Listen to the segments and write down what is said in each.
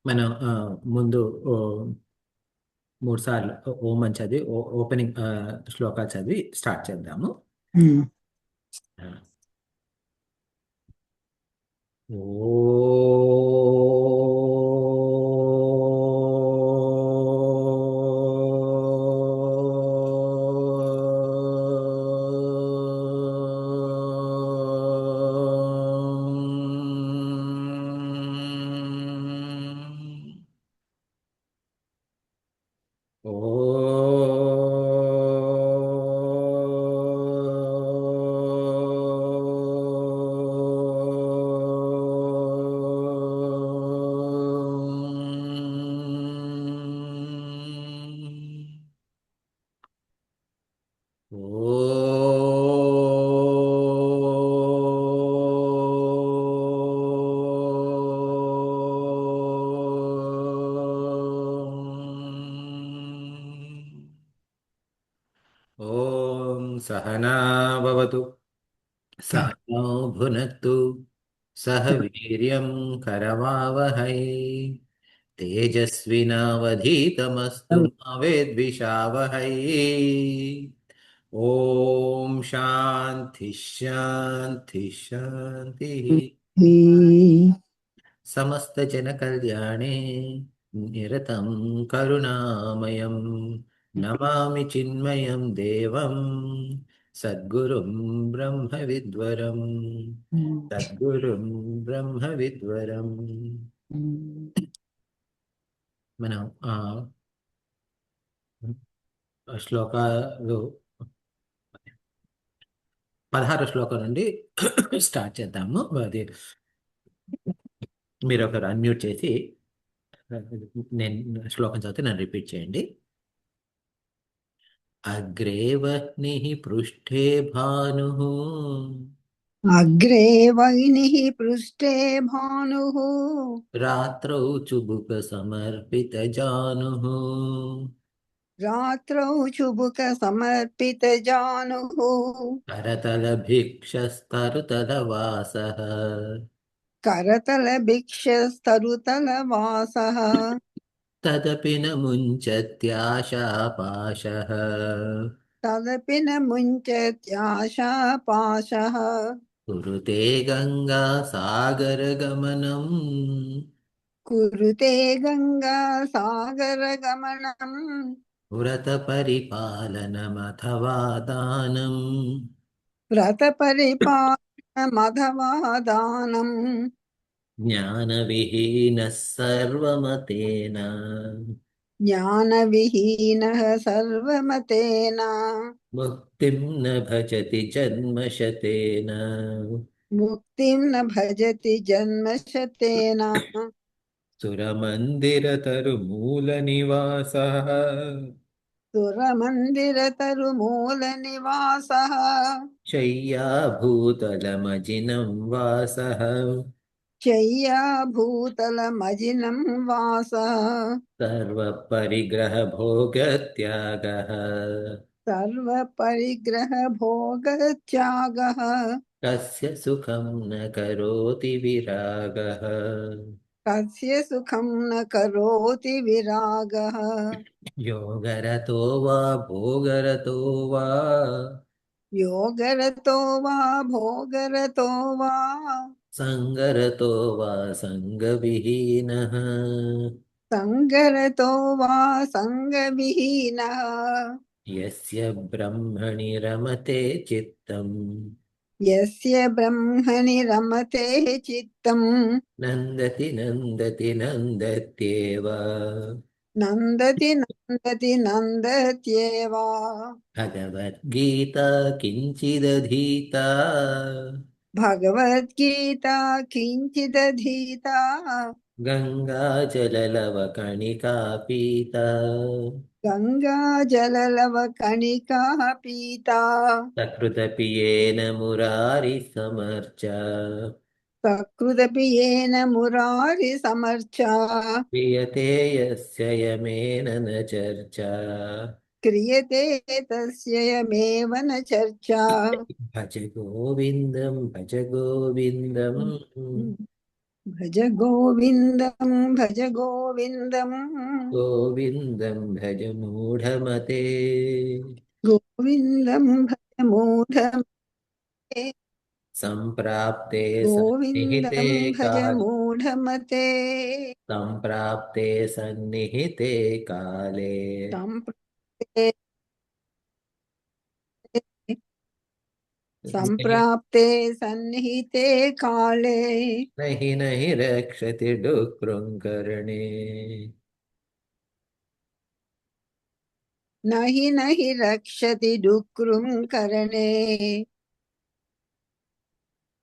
మనం ముందు ఓ, 3 సార్లు ఓం అని చదివి ఓపెనింగ్ శ్లోకాలు చదివి స్టార్ట్ చేద్దాము. ఉమ్. ఆ, ఓం సహనా భవతు सहनौ भुनक्तु सह वीर्यं करवावहै तेजस्विनावधीतमस्तु मा विद्विषावहै। ॐ शान्ति शान्ति शान्तिः। समस्तजनकल्याणे निरतं करुणामयं नमामि चिन्मयं देवं सद्गुरुं ब्रह्मविद्वरं सद्गुरुं ब्रह्मविद्वरम्. మనం శ్లోకాలు 16 శ్లోకం నుండి స్టార్ట్ చేద్దాము. అది మీరు ఒకరు అన్మ్యూట్ చేసి నేను శ్లోకం చదివితే నన్ను రిపీట్ చేయండి. అగ్రే వహ్నిః పృష్ఠే భానుః అగ్రే వహ్నిః పృష్ఠే భానుః రాత్రౌ చుబుక సమర్పిత జానుః రాత్రౌ చుబుక సమర్పిత జానుః కరతల భిక్షస్తరుతల వాసః కరతల భిక్షస్తరుతల వాసః తదపి న ముంచత్యాశాపాశః తదపి న ముంచత్యాశా పాశః కురుతే గంగా సాగర గమనం కురుతే గంగా సాగర గమనం వ్రత పరిపాలనమథవా దానం వ్రత పరిపాలన మధవా దానం జ్ఞాన విహీనः సర్వమతేన జ్ఞాన విహీనః సర్వమతేన ముక్తిం న భజతి జన్మశతేన. ముక్తిం న భజతి జన్మశతేన సురమందిరతరుమూల నివాసః సురమందిరతరుమూల నివాసః శయ్యాభూతలమజినం వాసః శయ్యాభూతలమజినం వాసః సర్వపరిగ్రహ భోగత్యాగః సర్వపరిగ్రహ భోగత్యాగః కస్య సుఖం న కరోతి విరాగః. కస్య సుఖం న కరోతి విరాగః యోగరతో వా భోగరతో వా యోగరతో వా భోగరతో వా సంగరతో వా సంగవిహీనః. సంగరతో వా సంగవిహీనః యస్య బ్రహ్మణి రమతే చిత్తం యస్య బ్రహ్మణి రమతే చిత్తం నందతి నందతి నందత్యేవ. నందతి నందతి నందత్యేవ భగవద్గీత కించిదధీత భగవద్గీత కించిదధీత గంగాజలలవకణికా పీత. గంగాజలలవ కణికా పీత సకృతపియేన మురారి సమర్చ సకృదపి ఏన మురారి సమర్చ క్రియతే యస్య యమేన న చర్చ. క్రియతే తస్యయమేవ న చర్చా భజ గోవిందం భజ గోవిందం భజ గోవిందం భజ గోవిందం గోవిందం భజ మూఢమతే. గోవిందం భజ మూఢమతే సంప్రాప్తే సన్నిహితే గోవిందం భజ కాలే. మూఢమతే సంప్రాప్తే సన్నిహితే కాలే. సంప్రాప్తే సంప్రాప్తే సన్నిహితే కాళే నహి నహి రక్షతి డుక్రుంకరణే. నహి నహి రక్షతి డుక్రుం కరణే.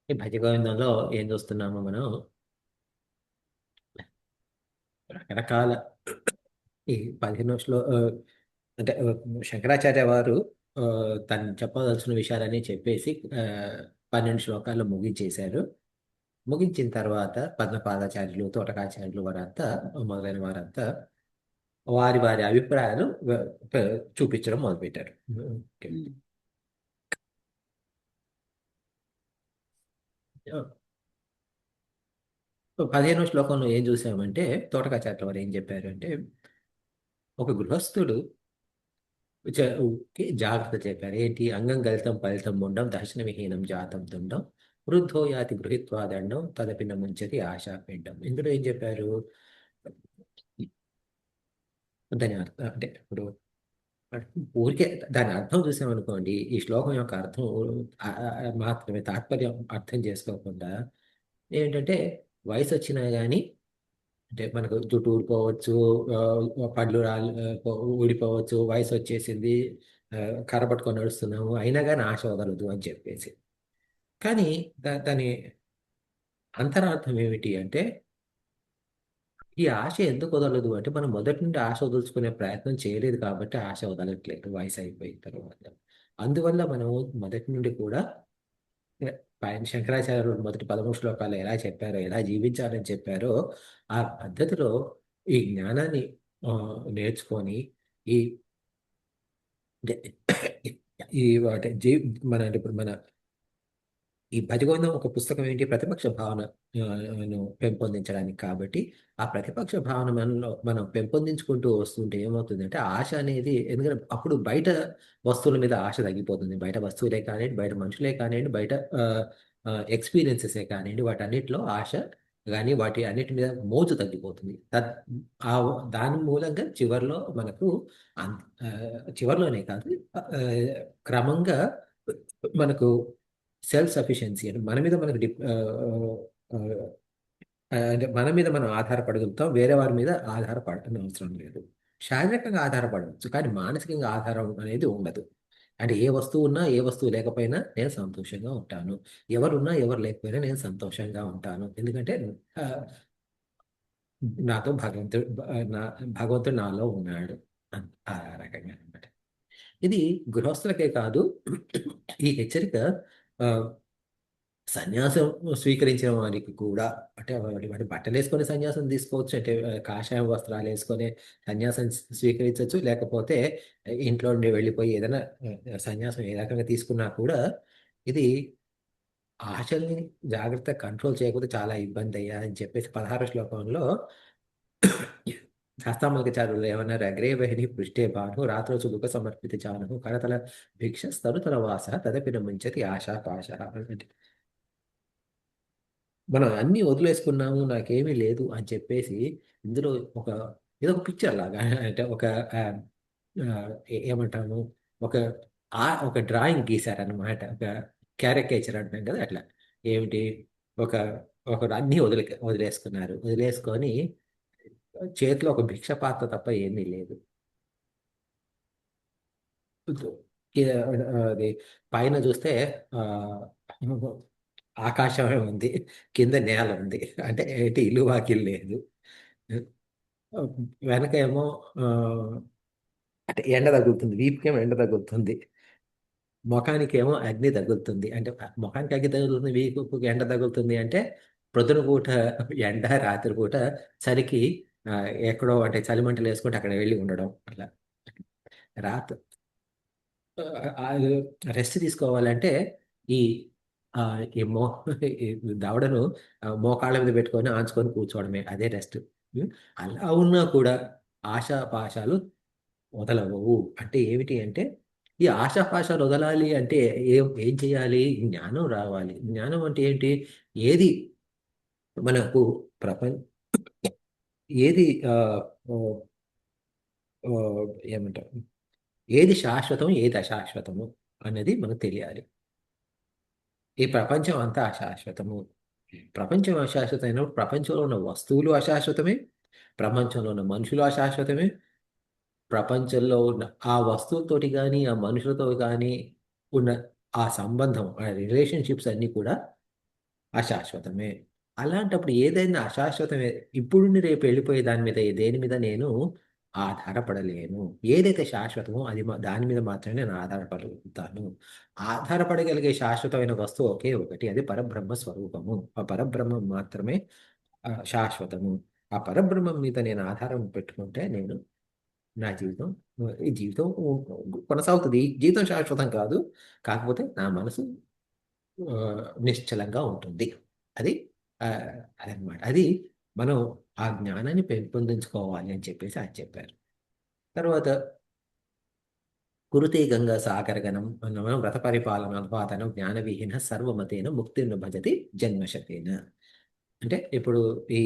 ఈ భజ గోవిందంలో ఏం చూస్తున్నాము మనం? రకరకాల ఈ 15 అంటే శంకరాచార్య వారు తను చెప్పదలసిన విషయాలన్నీ చెప్పేసి 12 శ్లోకాల్లో ముగించేశారు. ముగించిన తర్వాత పద్మపాదాచార్యులు, తోటకాచార్యులు వారంతా మొదలైన వారంతా వారి వారి అభిప్రాయాలు చూపించడం మొదలుపెట్టారు. ఓకే. 15వ శ్లోకంలో ఏం చూసామంటే తోటకాచార్యుల వారు ఏం చెప్పారు అంటే, ఒక గృహస్థుడు జాగ్రత్త చెప్పారు. ఏంటి? అంగం గలితం ఫలితం ముండం దర్శనవిహీనం జాతం తుండం వృద్ధో యాతి గృహీత్వా దండం తదపి న ముంచతి ఆశాపిండం. ఇందులో ఏం చెప్పారు? దాని అర్థం అంటే ఇప్పుడు ఊరికే దాని అర్థం చూసామనుకోండి, ఈ శ్లోకం యొక్క అర్థం మాత్రమే తాత్పర్యం అర్థం చేసుకోకుండా ఏంటంటే వయసు వచ్చినా కానీ అంటే మనకు జుట్టు ఊడిపోవచ్చు, పళ్ళు ఊడిపోవచ్చు, వయసు వచ్చేసింది, కర్ర పట్టుకొని నడుస్తున్నాము, అయినా కానీ ఆశ వదలదు అని చెప్పేసి. కానీ దాని అంతరార్థం ఏమిటి అంటే, ఈ ఆశ ఎందుకు వదలదు అంటే మనం మొదటి నుండి ఆశ వదులుచుకునే ప్రయత్నం చేయలేదు కాబట్టి ఆశ వదలట్లేదు వయసు అయిపోయిన తర్వాత. అందువల్ల మనం మొదటి నుండి కూడా పైన శంకరాచార్యులు మొదటి 13 శ్లోకాలు ఎలా చెప్పారో, ఎలా జీవించాలని చెప్పారో ఆ పద్ధతిలో ఈ జ్ఞానాన్ని నేర్చుకొని ఈ ఈ వాటి మన ఇప్పుడు మన ఈ భజగోవిందం ఒక పుస్తకం ఏంటి? ప్రతిపక్ష భావనను పెంపొందించడానికి. కాబట్టి ఆ ప్రతిపక్ష భావన మనలో మనం పెంపొందించుకుంటూ వస్తుంటే ఏమవుతుందంటే ఆశ అనేది, ఎందుకంటే అప్పుడు బయట వస్తువుల మీద ఆశ తగ్గిపోతుంది. బయట వస్తువులే కానివ్వండి, బయట మనుషులే కానివ్వండి, బయట ఎక్స్పీరియన్సెసే కానివ్వండి, వాటన్నిటిలో ఆశ కానీ వాటి అన్నిటి మీద మోజు తగ్గిపోతుంది. ఆ దాని మూలంగా చివరిలో మనకు చివరిలోనే కాదు, క్రమంగా మనకు సెల్ఫ్ సఫిషియన్సీ అంటే మన మీద మనకు అంటే మన మీద మనం ఆధారపడగలుగుతాం, వేరే వారి మీద ఆధారపడని అవసరం లేదు. శారీరకంగా ఆధారపడవచ్చు కానీ మానసికంగా ఆధారం అనేది ఉండదు. అంటే ఏ వస్తువు ఉన్నా ఏ వస్తువు లేకపోయినా నేను సంతోషంగా ఉంటాను, ఎవరున్నా ఎవరు లేకపోయినా నేను సంతోషంగా ఉంటాను. ఎందుకంటే ఆ, నాతో భగవంతుడు నాలో ఉన్నాడు. ఆ రకంగా అనమాట. ఇది గృహస్థులకే కాదు, ఈ హెచ్చరిక ఆ, సన్యాసం స్వీకరించిన వారికి కూడా. అంటే వాటి బట్టలు వేసుకొని సన్యాసం తీసుకోవచ్చు, అంటే కాషాయం వస్త్రాలు వేసుకొని సన్యాసం స్వీకరించవచ్చు, లేకపోతే ఇంట్లో నుండి వెళ్ళిపోయి ఏదైనా సన్యాసం ఏ రకంగా తీసుకున్నా కూడా ఇది ఆశల్ని జాగ్రత్త కంట్రోల్ చేయకపోతే చాలా ఇబ్బంది అయ్యా అని చెప్పేసి 16వ శ్లోకంలో శాస్త్రామల్కచారులు ఏమన్నారు? అగ్రే బహిని పృష్ఠే భాను రాత్రో దుఃఖ సమర్పిత చాను కరతల భిక్ష స్తరుతల వాస తదపిన ముంచతి ఆశా పాశ. మనం అన్నీ వదిలేసుకున్నాము, నాకేమీ లేదు అని చెప్పేసి ఇందులో ఒక ఇదొక పిక్చర్ లాగా అంటే ఒక ఆ, ఆ, ఏమంటాము, ఒక ఒక డ్రాయింగ్ గీశారనమాట. ఒక క్యారికేచర్ అంటాం కదా అట్లా. ఏమిటి? ఒక ఒకరు అన్నీ వదిలేసుకొని చేతిలో ఒక భిక్ష పాత్ర తప్ప ఏమీ లేదు. అది పైన చూస్తే ఆ ఆకాశమే ఉంది, కింద నేల ఉంది, అంటే ఏంటి? ఇల్లు వాకిల్ లేదు. వెనక ఏమో ఆ, అంటే ఎండ తగులుతుంది, వీపుకేమో ఎండ తగులుతుంది, ముఖానికేమో అగ్ని తగులుతుంది. అంటే ముఖానికి అగ్ని తగులుతుంది, వీపుకి ఎండ తగులుతుంది అంటే ప్రొద్దున పూట ఎండ, రాత్రి పూట చలికి ఆ, ఎక్కడో అంటే చలిమంటలు వేసుకుంటే అక్కడ వెళ్ళి ఉండడం అట్లా. రాత్రి రెస్ట్ తీసుకోవాలంటే ఈ ఈ ఈ దవడను మోకాళ్ళ మీద పెట్టుకొని ఆంచుకొని కూర్చోవడమే, అదే రెస్ట్. అలా ఉన్నా కూడా ఆశాపాశాలు వదలవు. అంటే ఏమిటి అంటే, ఈ ఆశాపాశాలు వదలాలి అంటే ఏం చేయాలి? జ్ఞానం రావాలి. జ్ఞానం అంటే ఏంటి? ఏది మనకు ప్రపంచ ఏది ఏమంటారు, ఏది శాశ్వతం ఏది అశాశ్వతము అనేది మనకు తెలియాలి. ఈ ప్రపంచం అంతా అశాశ్వతము. ప్రపంచం అశాశ్వతమైనప్పుడు ప్రపంచంలో ఉన్న వస్తువులు అశాశ్వతమే, ప్రపంచంలో ఉన్న మనుషులు అశాశ్వతమే, ప్రపంచంలో ఉన్న ఆ వస్తువులతోటి కానీ ఆ మనుషులతో కానీ ఉన్న ఆ సంబంధం, ఆ రిలేషన్షిప్స్ అన్నీ కూడా అశాశ్వతమే. అలాంటప్పుడు ఏదైనా అశాశ్వతమే, ఇప్పుడుండి రేపు వెళ్ళిపోయే దాని మీద దేని మీద నేను ఆధారపడలేను. ఏదైతే శాశ్వతమో అది దాని మీద మాత్రమే నేను ఆధారపడగలుగుతాను. ఆధారపడగలిగే శాశ్వతమైన వస్తువు ఒకే ఒకటి, అది పరబ్రహ్మ స్వరూపము. ఆ పరబ్రహ్మం మాత్రమే శాశ్వతము. ఆ పరబ్రహ్మం మీద నేను ఆధారం పెట్టుకుంటే నేను నా జీవితం, ఈ జీవితం కొనసాగుతుంది. ఈ జీవితం శాశ్వతం కాదు, కాకపోతే నా మనసు ఆ, నిశ్చలంగా ఉంటుంది. అది ఆ, అదనమాట. అది మనం ఆ జ్ఞానాన్ని పెంపొందించుకోవాలి అని చెప్పేసి ఆయన చెప్పారు. తర్వాత కురుతే గంగా సాగరగణం మనం వ్రత పరిపాలన అనుపాతనం జ్ఞానవిహీన సర్వమతేన ముక్తిర్ను భజతి జన్మశతేన. అంటే ఇప్పుడు ఈ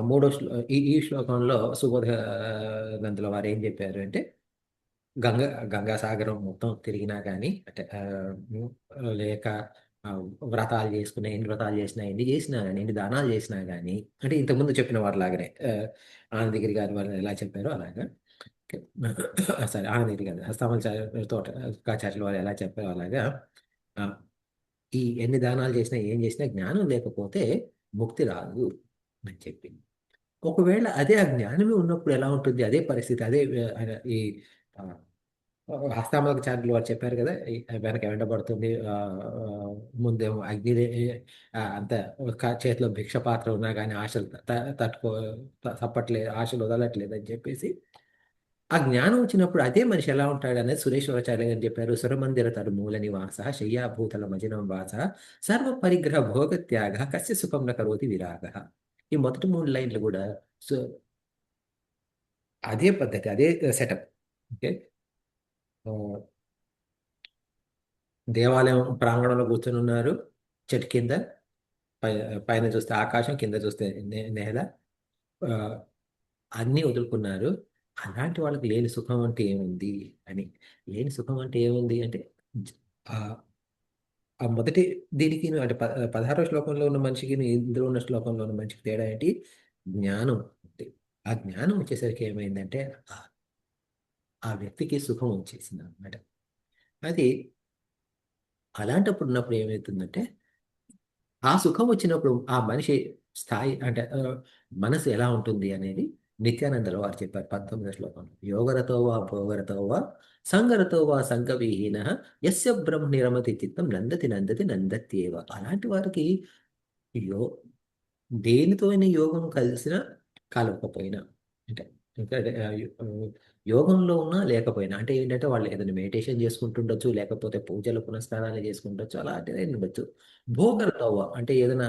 మూడో ఈ శ్లోకంలో సుబోధ నందుల వారు ఏం చెప్పారు అంటే, గంగ గంగాసాగరం మొత్తం తిరిగినా కానీ అంటే లేక ఆ, వ్రతాలు చేసుకున్నా, ఎన్ని వ్రతాలు చేసినా, ఎన్ని చేసినా కానీ, ఎన్ని దానాలు చేసినా కానీ, అంటే ఇంతకుముందు చెప్పిన వారి లాగానే ఆనందగిరి గారి వాళ్ళు ఎలా చెప్పారో అలాగా, సరే ఆనందగిరి గారు హస్తమాచార్య తోటకాచార్యుల వారు ఎలా చెప్పారో అలాగా, ఆ, ఈ ఎన్ని దానాలు చేసినా ఏం చేసినా జ్ఞానం లేకపోతే ముక్తి రాదు అని చెప్పి. ఒకవేళ అదే ఆ జ్ఞానమే ఉన్నప్పుడు ఎలా ఉంటుంది, అదే పరిస్థితి, అదే ఈ ఆ, హస్తామలచార్యులు వారు చెప్పారు కదా, వెనక వెంటబడుతుంది, ముందేమో అగ్ని, అంత చేతిలో భిక్ష పాత్ర ఉన్నా కానీ ఆశలు తప్పట్లేదు, ఆశలు వదలట్లేదు అని చెప్పేసి. ఆ జ్ఞానం వచ్చినప్పుడు అదే మనిషి ఎలా ఉంటాడు అనేది సురేశ్వరాచార్య గారు చెప్పారు. సురమందిర తరుమూల నివాస శయ్యాభూతల మజినం వాస సర్వ పరిగ్రహ భోగ త్యాగ కస్య సుఖం న కరోతి విరాగ. ఈ మొదటి మూడు లైన్లు కూడా సో అదే పద్ధతి, అదే సెటప్. ఓకే. దేవాలయం ప్రాంగణంలో కూర్చొని ఉన్నారు, చెట్టు కింద. పై పైన చూస్తే ఆకాశం, కింద చూస్తే నేల. ఆ, అన్నీ వదులుకున్నారు. అలాంటి వాళ్ళకి లేని సుఖం అంటే ఏముంది అని. లేని సుఖం అంటే ఏముంది అంటే, జ- ఆ ఆ మొదటి దీనికి అంటే 16వ శ్లోకంలో ఉన్న మనిషికి ఇందులో ఉన్న శ్లోకంలో ఉన్న మనిషికి తేడా ఏంటి? జ్ఞానం ఉంది. ఆ జ్ఞానం వచ్చేసరికి ఏమైందంటే ఆ ఆ వ్యక్తికి సుఖం వచ్చేసింది అనమాట. అది అలాంటప్పుడు ఉన్నప్పుడు ఏమవుతుందంటే, ఆ సుఖం వచ్చినప్పుడు ఆ మనిషి స్థాయి అంటే మనసు ఎలా ఉంటుంది అనేది నిత్యానందరావు వారు చెప్పారు 19వ శ్లోకంలో. యోగరతో వా భోగరతో వా సంగరతో వా సంగవిహీన యస్య బ్రహ్మ నిరమతి చిత్తం నందతి నందతి నందత్యేవ. అలాంటి వారికి యో దేనితోని యోగం కలిసినా కలవకపోయినా, అంటే ఇంకా యోగంలో ఉన్నా లేకపోయినా, అంటే ఏంటంటే వాళ్ళు ఏదైనా మెడిటేషన్ చేసుకుంటుండొచ్చు, లేకపోతే పూజలు పునస్కారాలు చేసుకుంటొచ్చు, అలాంటిదే ఉండొచ్చు. భోగరతవ్వ అంటే ఏదైనా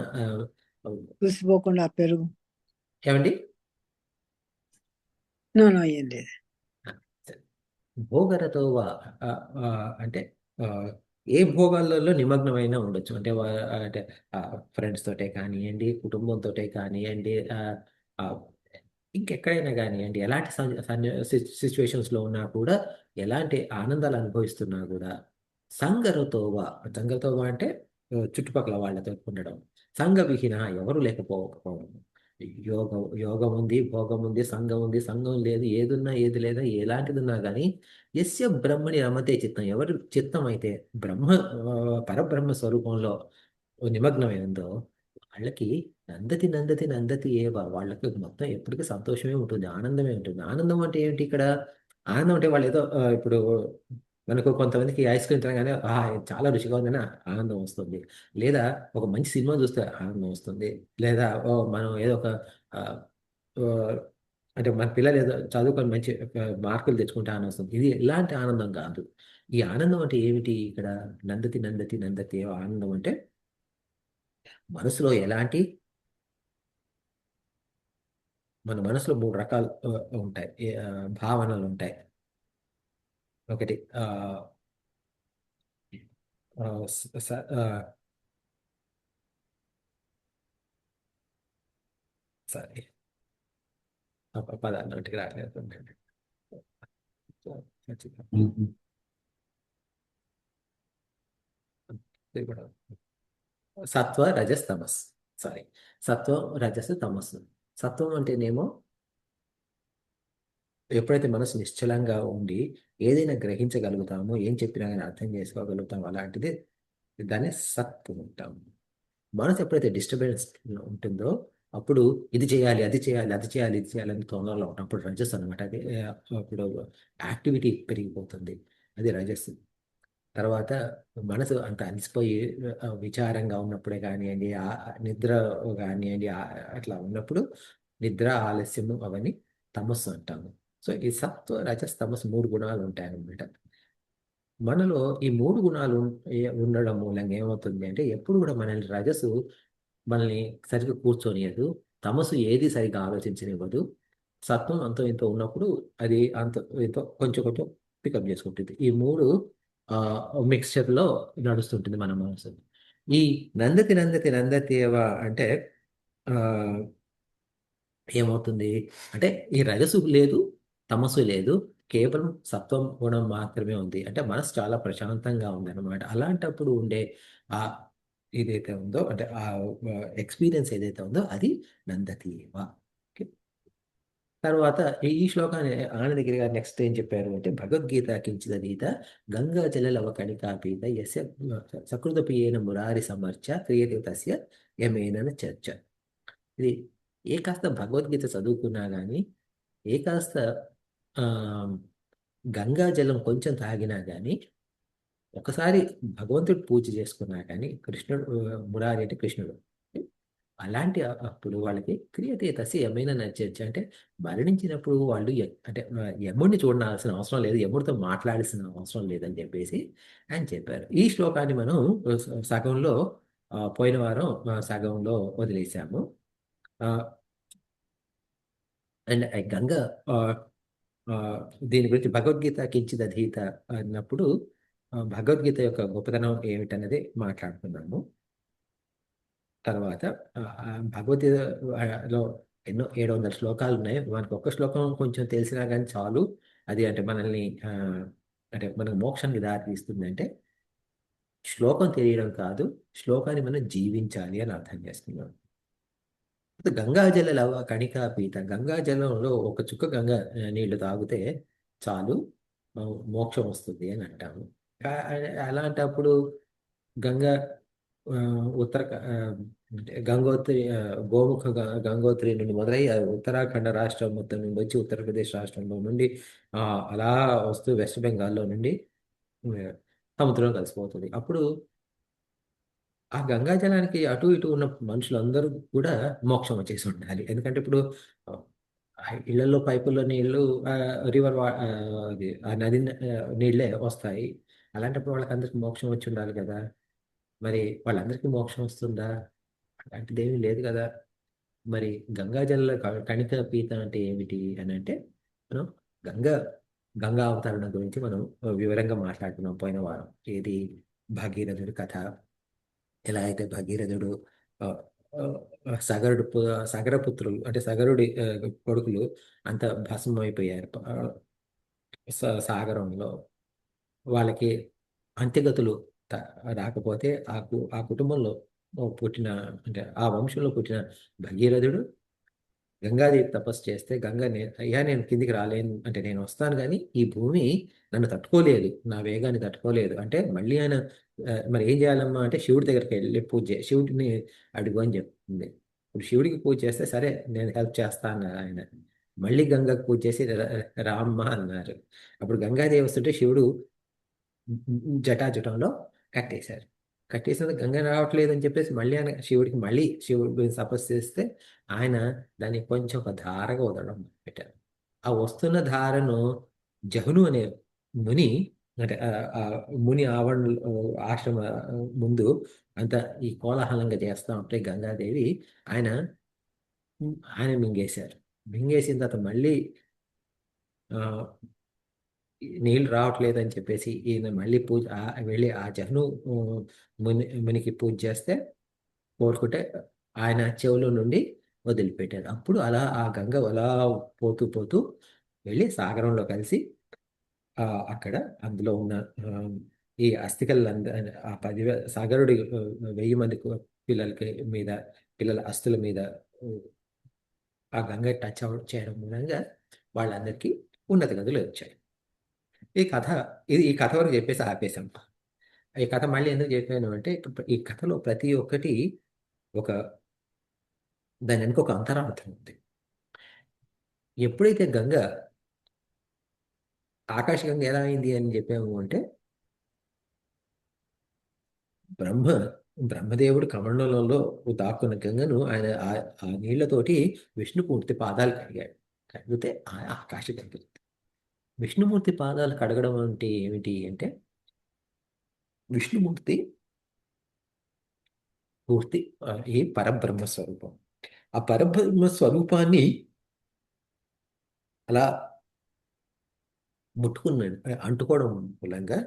చూసిపోకుండా పెరుగు. ఏమండి, నో నో ఏం లేదు. భోగరతోవ అంటే ఆ, ఏ భోగాలలో నిమగ్నమైనా ఉండొచ్చు. అంటే అంటే ఫ్రెండ్స్ తోటే కానివ్వండి, కుటుంబంతోటే కానివ్వండి, ఆ, ఇంకెక్కడైనా కానివ్వండి, ఎలాంటి సిచ్యువేషన్స్లో ఉన్నా కూడా, ఎలాంటి ఆనందాలు అనుభవిస్తున్నా కూడా, సంగరతోవ. సంగరతోవ అంటే చుట్టుపక్కల వాళ్ళతో ఉండడం. సంఘ విహీన ఎవరు లేకపోవడం. యోగం ఉంది, భోగం ఉంది, సంఘం ఉంది, సంఘం లేదు, ఏదున్నా ఏది లేదా ఎలాంటిది ఉన్నా కానీ యస్య బ్రహ్మని రమతే చిత్తం, ఎవరు చిత్తం అయితే బ్రహ్మ పరబ్రహ్మ స్వరూపంలో నిమగ్నమై ఉందో వాళ్ళకి నందతి నందతి నందతి ఏవ, వాళ్ళకి మొత్తం ఎప్పటికీ సంతోషమే ఉంటుంది, ఆనందమే ఉంటుంది. ఆనందం అంటే ఏంటి ఇక్కడ? ఆనందం అంటే వాళ్ళు ఏదో ఇప్పుడు మనకు కొంతమందికి ఐస్ క్రీమ్ తినగానే ఇది చాలా రుచిగా ఉందని ఆనందం వస్తుంది. లేదా ఒక మంచి సినిమా చూస్తే ఆనందం వస్తుంది. లేదా మనం ఏదో ఒక ఆ, ఆ, అంటే మన పిల్లలు ఏదో చదువుకొని మంచి మార్కులు తెచ్చుకుంటే ఆనందం వస్తుంది. ఇది ఇలాంటి ఆనందం కాదు. ఈ ఆనందం అంటే ఏమిటి ఇక్కడ? నందతి నందతి నందతి ఆనందం అంటే మనసులో ఎలాంటి, మన మనసులో మూడు రకాలు ఉంటాయి, భావనలు ఉంటాయి. ఒకటి ఆ, స- స- ఆ, సారీ, పదాలు నోటికి రాలేదు. ఇది కూడా సత్వ రజస్ తమస్. సారీ, సత్వం రజస్ తమస్సు. సత్వం అంటేనేమో ఎప్పుడైతే మనసు నిశ్చలంగా ఉండి ఏదైనా గ్రహించగలుగుతామో, ఏం చెప్పినా కానీ అర్థం చేసుకోగలుగుతామో అలాంటిది, దాన్ని సత్వం ఉంటాము. మనసు ఎప్పుడైతే డిస్టర్బెన్స్ ఉంటుందో అప్పుడు ఇది చేయాలి, అది చేయాలి, అది చేయాలి, ఇది చేయాలి అని తొందరలో ఉంటాం. అప్పుడు రజస్ అనమాట. అది అప్పుడు యాక్టివిటీ పెరిగిపోతుంది. అది రజస్. తర్వాత మనసు అంత అలసిపోయి విచారంగా ఉన్నప్పుడే కానివ్వండి, నిద్ర కానివ్వండి, అట్లా ఉన్నప్పుడు నిద్ర, ఆలస్యము అవన్నీ తమస్సు అంటాము. సో ఈ సత్వ రజస్ తమస్సు మూడు గుణాలు ఉంటాయన్నమాట. మనలో ఈ మూడు గుణాలు ఉండడం మూలంగా ఏమవుతుంది అంటే ఎప్పుడు కూడా మనల్ని రజసు మనల్ని సరిగ్గా కూర్చొనియదు, తమసు ఏది సరిగ్గా ఆలోచించనివ్వదు. సత్వం అంతో ఇంతో ఉన్నప్పుడు అది అంత ఇంతో కొంచెం కొంచెం పికప్ చేసుకుంటుంది. ఈ మూడు మిక్స్చర్లో నడుస్తుంటుంది మన మనసు. ఈ నందతి నందతి నందతేవ అంటే ఆ, ఏమవుతుంది అంటే ఈ రజసు లేదు, తమసు లేదు, కేవలం సత్వం గుణం మాత్రమే ఉంది. అంటే మనసు చాలా ప్రశాంతంగా ఉంది అనమాట. అలాంటప్పుడు ఉండే ఆ ఏదైతే ఉందో అంటే ఆ ఎక్స్పీరియన్స్ ఏదైతే ఉందో అది నందతీవ. ఓకే. తర్వాత ఈ శ్లోకాన్ని ఆనందగిరి గారు నెక్స్ట్ ఏం చెప్పారు అంటే భగవద్గీత కించిదీత గంగా జలలవ కణికాపీత యస్య సకృతపియేన మురారి సమర్చ క్రియతే తస్య యమేన చర్చ. ఇది ఏ కాస్త భగవద్గీత చదువుకున్నా కానీ, ఏ కాస్త ఆ, గంగా జలం కొంచెం తాగినా కానీ, ఒకసారి భగవంతుడు పూజ చేసుకున్నా కానీ, కృష్ణుడు మురారి అంటే కృష్ణుడు, అలాంటి అప్పుడు వాళ్ళకి క్రియతే తసి ఏమైనా నచ్చచ్చు. అంటే మరణించినప్పుడు వాళ్ళు అంటే యముడిని చూడాల్సిన అవసరం లేదు, యముడితో మాట్లాడాల్సిన అవసరం లేదని చెప్పేసి ఆయన చెప్పారు. ఈ శ్లోకాన్ని మనం సగంలో పోయిన వారం సగంలో వదిలేసాము. ఆ, అండ్ గంగ ఆ, ఆ, దీని గురించి భగవద్గీత కించిదధీత అన్నప్పుడు భగవద్గీత యొక్క గొప్పతనం ఏమిటన్నది మాట్లాడుకున్నాము. తర్వాత భగవద్గీతలో ఎన్నో 700 శ్లోకాలు ఉన్నాయి. మనకు ఒక్క శ్లోకం కొంచెం తెలిసినా కానీ చాలు. అది అంటే మనల్ని అంటే మనకు మోక్షానికి దారి తీస్తుంది. అంటే శ్లోకం తెలియడం కాదు, శ్లోకాన్ని మనం జీవించాలి అని అర్థం చేసుకున్నాం. గంగాజల లవ కణికా పీత, గంగాజలంలో ఒక చుక్క గంగా నీళ్లు తాగితే చాలు, ఆ, మోక్షం వస్తుంది అని అంటాము. అలాంటప్పుడు గంగా ఆ, ఉత్తర అంటే గంగోత్రి గోముఖ గంగోత్రి నుండి మొదలై ఆ ఉత్తరాఖండ రాష్ట్రం మొత్తం నుండి వచ్చి ఉత్తరప్రదేశ్ రాష్ట్రంలో నుండి ఆ, అలా వస్తూ వెస్ట్ బెంగాల్లో నుండి సముద్రం కలిసిపోతుంది. అప్పుడు ఆ గంగా జలానికి అటు ఇటు ఉన్న మనుషులందరూ కూడా మోక్షం వచ్చేసి ఉండాలి. ఎందుకంటే ఇప్పుడు ఇళ్లలో పైపుల్లో నీళ్లు రివర్ అది ఆ నది నీళ్ళే వస్తాయి. అలాంటప్పుడు వాళ్ళకందరికీ మోక్షం వచ్చి ఉండాలి కదా. మరి వాళ్ళందరికీ మోక్షం వస్తుందా? అలాంటిది ఏమీ లేదు కదా. మరి గంగాజల కణిక పీత అంటే ఏమిటి అని అంటే మనం గంగా గంగా అవతరణ గురించి మనం వివరంగా మాట్లాడుకున్నాం పోయిన వారం. ఏది భగీరథుడి కథ, ఎలా అయితే భగీరథుడు ఆ, ఆ, సగరపుత్రులు అంటే సగరుడి కొడుకులు అంత భస్మం అయిపోయారు సాగరంలో. వాళ్ళకి అంత్యగతులు రాకపోతే ఆ కుటుంబంలో పుట్టిన అంటే ఆ వంశంలో పుట్టిన భగీరథుడు గంగాదేవి తపస్సు చేస్తే అయ్యా నేను కిందికి రాలేను అంటే నేను వస్తాను కానీ ఈ భూమి నన్ను తట్టుకోలేదు, నా వేగాన్ని తట్టుకోలేదు అంటే మళ్ళీ ఆయన మరి ఏం చేయాలమ్మా అంటే శివుడి దగ్గరికి వెళ్ళి పూజ శివుడిని అడుగు అని చెప్తుంది. ఇప్పుడు శివుడికి పూజ చేస్తే సరే నేను హెల్ప్ చేస్తా అన్నారు ఆయన. మళ్ళీ గంగకు పూజ చేసి రామ్మ అన్నారు. అప్పుడు గంగాదేవి వస్తుంటే శివుడు జటాజుటంలో కట్టేశారు. కట్టేసినందుకు గంగ రావట్లేదు అని చెప్పేసి మళ్ళీ ఆయన శివుడికి మళ్ళీ శివుడి గురించి తపస్సు చేస్తే ఆయన దాన్ని కొంచెం ఒక ధారగా వదలడం పెట్టారు. ఆ వస్తున్న ధారను జహును అనే ముని అంటే ఆ ముని ఆశ్రమ ముందు అంత ఈ కోలాహలంగా చేస్తూ ఉంటే గంగాదేవి ఆయన ఆయన మింగేశారు. మింగేసిన తర్వాత మళ్ళీ ఆ, నీళ్ళు రావట్లేదని చెప్పేసి ఈయన మళ్ళీ వెళ్ళి ఆ జహ్ను మునికి పూజ చేస్తే కోరుకుంటే ఆయన చెవులో నుండి వదిలిపెట్టారు. అప్పుడు అలా ఆ గంగ అలా పోతూ పోతూ వెళ్ళి సాగరంలో కలిసి ఆ, అక్కడ అందులో ఉన్న ఆ, ఈ అస్థికలంద ఆ 10,000 సాగరుడి 1,000 మంది పిల్లలకి మీద పిల్లల అస్థుల మీద ఆ గంగ టచ్ అవుట్ చేయడం మూలంగా వాళ్ళందరికీ ఉన్నత గదులు వచ్చాయి. ఈ కథ ఈ కథ వరకు చెప్పేసి ఆపేశాం. ఈ కథ మళ్ళీ ఎందుకు చెప్పాను అంటే ఈ కథలో ప్రతి ఒక్కటి ఒక దాని వెనుక ఒక అంతరార్థం ఉంది. ఎప్పుడైతే గంగ ఆకాశగంగా ఎలా అయింది అని చెప్పాము అంటే బ్రహ్మ బ్రహ్మదేవుడు కమండలంలో దాక్కున్న గంగను ఆయన ఆ నీళ్లతోటి విష్ణుమూర్తి పాదాలు కడిగాడు. కడిగితే ఆ ఆకాశగంగ. విష్ణుమూర్తి పాదాలు కడగడం అంటే ఏమిటి అంటే విష్ణుమూర్తి పూర్తి ఈ పరబ్రహ్మ స్వరూపం. ఆ పరబ్రహ్మ స్వరూపాన్ని అలా ముట్టుకున్నాడు, అంటుకోవడం మూలంగా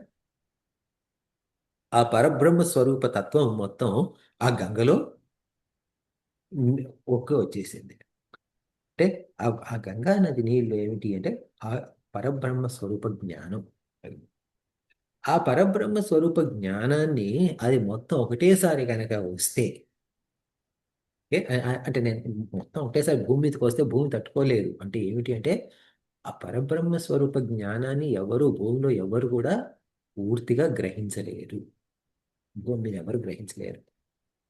ఆ పరబ్రహ్మ స్వరూప తత్వం మొత్తం ఆ గంగలో ఒక్క వచ్చేసింది. అంటే ఆ గంగా నది నీళ్ళు ఏమిటి అంటే ఆ పరబ్రహ్మ స్వరూప జ్ఞానం. ఆ పరబ్రహ్మ స్వరూప జ్ఞానాన్ని అది మొత్తం ఒకటేసారి కనుక వస్తే అంటే నేను మొత్తం ఒకటేసారి భూమి మీదకి వస్తే భూమి తట్టుకోలేదు. అంటే ఏమిటి అంటే ఆ పరబ్రహ్మ స్వరూప జ్ఞానాన్ని భూమిలో ఎవరు కూడా పూర్తిగా గ్రహించలేరు. భూమి మీద ఎవరు గ్రహించలేరు.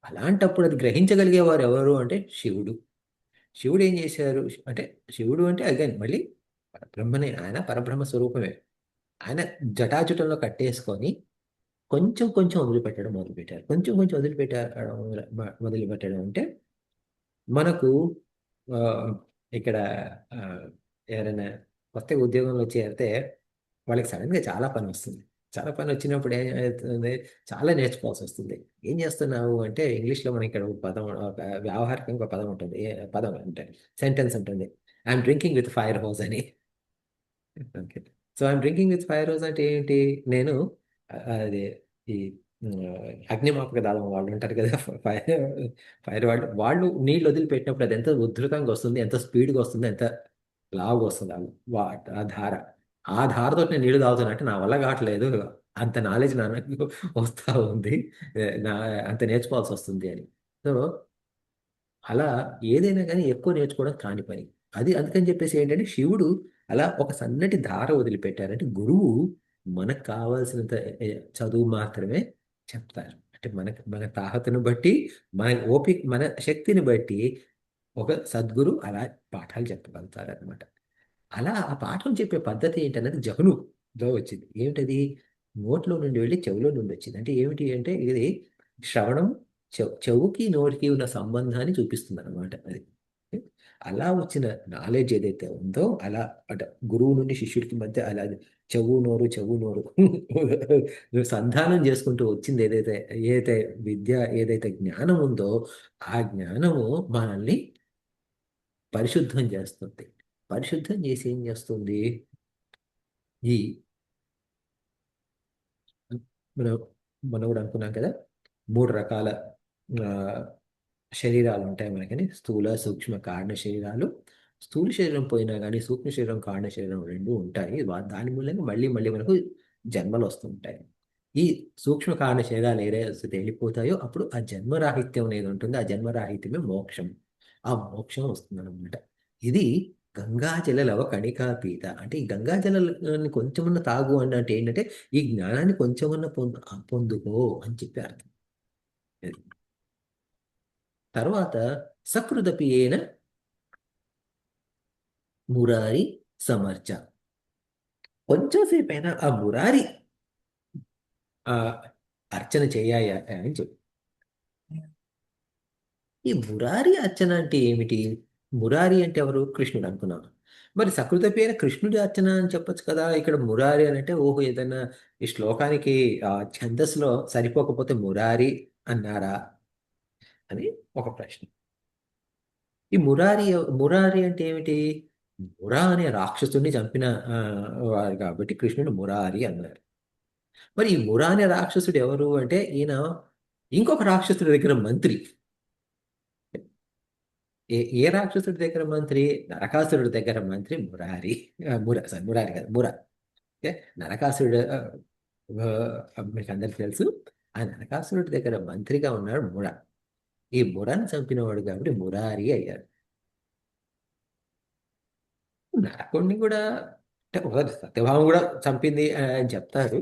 అలాంటప్పుడు అది గ్రహించగలిగేవారు ఎవరు అంటే శివుడు. శివుడు ఏం చేశారు అంటే శివుడు అంటే అగైన్ మళ్ళీ బ్రహ్మనే, ఆయన పరబ్రహ్మ స్వరూపమే. ఆయన జటాజుటంలో కట్టేసుకొని కొంచెం కొంచెం వదిలిపెట్టడం మొదలుపెట్టారు. కొంచెం కొంచెం వదిలిపెట్టడం మొదలుపెట్టడం అంటే మనకు ఆ, ఇక్కడ ఆ, ఎవరైనా కొత్త ఉద్యోగంలో చేరితే వాళ్ళకి సడన్గా చాలా పని వస్తుంది. చాలా పని వచ్చినప్పుడు ఏం అవుతుంది, చాలా నేర్చుకోవాల్సి వస్తుంది. ఏం చేస్తున్నావు అంటే ఇంగ్లీష్లో మనకి ఇక్కడ ఒక పదం, ఒక వ్యావహారికంగా ఒక పదం ఉంటుంది. ఏ పదం అంటే సెంటెన్స్ ఉంటుంది. I'm drinking with fire house అని. Okay. So I'm drinking with fire house అంటే ఏంటి? నేను అది ఈ అగ్నిమాపక దళం వాళ్ళు ఉంటారు కదా, ఫైర్ ఫైర్ వాళ్ళు నీళ్ళు వదిలిపెట్టినప్పుడు అది ఎంత ఉధృతంగా వస్తుంది, ఎంత స్పీడ్గా వస్తుంది, ఎంత లావుగా వస్తుంది ఆ ధార. ఆ ధారతో నేను నీళ్లు తాగుతున్నట్టు నా వల్ల కావట్లేదు. అంత నాలెడ్జ్ నాకు వస్తూ ఉంది. నా అంత నేర్చుకోవాల్సి వస్తుంది అని. సో అలా ఏదైనా కానీ ఎక్కువ నేర్చుకోవడం కాని పని. అది అందుకని చెప్పేసి ఏంటంటే శివుడు అలా ఒక సన్నటి ధార వదిలిపెట్టారంటే గురువు మనకు కావాల్సినంత ఏ, చదువు మాత్రమే చెప్తారు. అంటే మన తాహతను బట్టి, మన ఓపిక, మన శక్తిని బట్టి ఒక సద్గురు అలా పాఠాలు చెప్పగలుగుతారు అనమాట. అలా ఆ పాఠం చెప్పే పద్ధతి ఏంటన్నది జహనులో వచ్చింది. ఏమిటది? నోట్లో నుండి వెళ్ళి చెవులో నుండి వచ్చింది. అంటే ఏమిటి అంటే ఇది శ్రవణం, చెవుకి నోటికి ఉన్న సంబంధాన్ని చూపిస్తుంది అనమాట అది. అలా వచ్చిన నాలెడ్జ్ ఏదైతే ఉందో అలా అంటే గురువు నుండి శిష్యుడికి మధ్య అలా చెవు నోరు చెవు నోరు సంధానం చేసుకుంటూ వచ్చింది ఏదైతే విద్య, ఏదైతే జ్ఞానం ఉందో ఆ జ్ఞానము మనల్ని పరిశుద్ధం చేస్తుంది. పరిశుద్ధం చేసి ఏం చేస్తుంది? ఈ మనం మనం కూడా అనుకున్నాం కదా, 3 రకాల ఆ, శరీరాలు ఉంటాయి మనకని. స్థూల, సూక్ష్మ, కారణ శరీరాలు. స్థూల శరీరం పోయినా కానీ సూక్ష్మ శరీరం, కారణ శరీరం రెండు ఉంటాయి. దాని మూలంగా మళ్ళీ మళ్ళీ మనకు జన్మలు వస్తుంటాయి. ఈ సూక్ష్మ కారణ శరీరాలు ఏదైతే వెళ్ళిపోతాయో అప్పుడు ఆ జన్మరాహిత్యం అనేది ఉంటుంది. ఆ జన్మరాహిత్యమే మోక్షం. ఆ మోక్షం వస్తుంది అనమాట. ఇది గంగాజల లవ కణికా పీత. అంటే ఈ గంగాజలాన్ని కొంచెమన్నా తాగు అంటే ఏంటంటే ఈ జ్ఞానాన్ని కొంచెమన్నా పొందుకో అని చెప్పి అర్థం. ఇది. తర్వాత సకృదపియేన మురారి సమర్చ. కొంచెం సేపైనా ఆ మురారి ఆ అర్చన చేయాలి అని చెప్పి. ఈ మురారి అర్చన అంటే ఏమిటి? మురారి అంటే ఎవరు? కృష్ణుడు అనుకున్నాం. మరి సకృతపి అయిన కృష్ణుడి అర్చన అని చెప్పొచ్చు కదా. ఇక్కడ మురారి అని అంటే ఓహో ఏదైనా ఈ శ్లోకానికి ఛందస్సులో సరిపోకపోతే మురారి అన్నారా అని ఒక ప్రశ్న. ఈ మురారి అంటే ఏమిటి? మురా అనే రాక్షసుడిని చంపిన ఆ, వారు కాబట్టి కృష్ణుడు మురారి అన్నారు. మరి ఈ మురా అనే రాక్షసుడు ఎవరు అంటే ఈయన ఇంకొక రాక్షసుడి దగ్గర మంత్రి. ఏ రాక్షసుడి దగ్గర మంత్రి? నరకాసురుడి దగ్గర మంత్రి మురారి. మురారి కాదు, మురా. ఓకే, నరకాసురుడు మీకు అందరికీ తెలుసు. ఆ నరకాసురుడి దగ్గర మంత్రిగా ఉన్నాడు ముర. ఈ మురాన్ని చంపినవాడు కాబట్టి మురారి అయ్యాడు. నరకుడిని కూడా అంటే ఒకసారి సత్యభామ కూడా చంపింది అని చెప్తారు.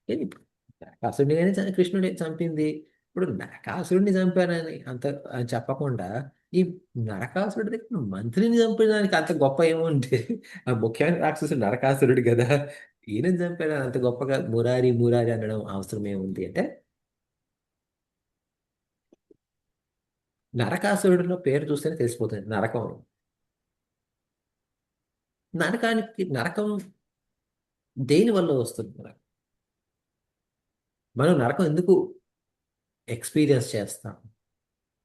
కానీ ఇప్పుడు నరకాసురుడిని కానీ కృష్ణుడే చంపింది. ఇప్పుడు నరకాసురుడిని చంపానని అంత అని చెప్పకుండా ఈ నరకాసురుడి దగ్గర మంత్రిని చంపడానికి అంత గొప్ప ఏముంటే ఆ ముఖ్యమైన రాక్షసుడు నరకాసురుడు కదా. ఈయనని చంపాడు అంత గొప్పగా మురారి మురారి అనడం అవసరం ఏముంది అంటే నరకాసురుడిలో పేరు చూస్తేనే తెలిసిపోతుంది నరకం అని. నరకం దేని వల్ల వస్తుంది మనకు? మనం నరకం ఎందుకు ఎక్స్పీరియన్స్ చేస్తాం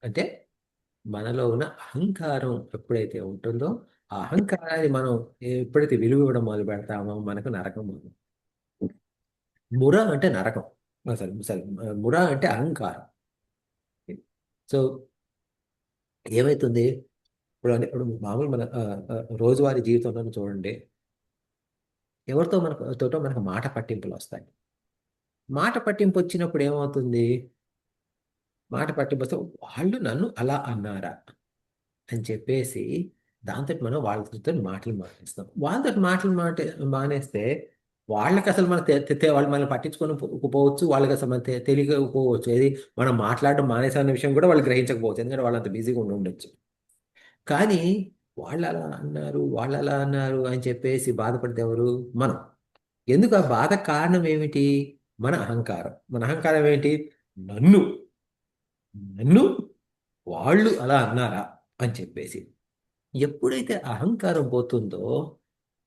అంటే మనలో ఉన్న అహంకారం ఎప్పుడైతే ఉంటుందో ఆ అహంకారాన్ని మనం ఎప్పుడైతే విలువ ఇవ్వడం మొదలు పెడతామో మనకు నరకం మొదలు. ముర అంటే నరకం. సరే సరే, ముర అంటే అహంకారం. సో ఏమైతుంది ఇప్పుడు మామూలు మన రోజువారీ జీవితంలో చూడండి, ఎవరితో మనకు మాట పట్టింపులు వస్తాయి. మాట పట్టింపు వచ్చినప్పుడు ఏమవుతుంది? మాట పట్టింపు వస్తే వాళ్ళు నన్ను అలా అన్నారా అని చెప్పేసి దాంతో మనం వాళ్ళతో మాటలు మానేస్తాం. వాళ్ళతో మానేస్తే వాళ్ళకి అసలు మన వాళ్ళు మనల్ని పట్టించుకొని పోవచ్చు. వాళ్ళకి అసలు మన తెలియకపోవచ్చు. ఏది మనం మాట్లాడడం మానేసన్న విషయం కూడా వాళ్ళు గ్రహించకపోవచ్చు, ఎందుకంటే వాళ్ళు అంత బిజీగా ఉండి ఉండొచ్చు. కానీ వాళ్ళు అలా అన్నారు అని చెప్పేసి బాధపడితే ఎవరు? మనం. ఎందుకు ఆ బాధ కారణం ఏమిటి? మన అహంకారం ఏంటి? నన్ను నన్ను వాళ్ళు అలా అన్నారా అని చెప్పేసి. ఎప్పుడైతే అహంకారం పోతుందో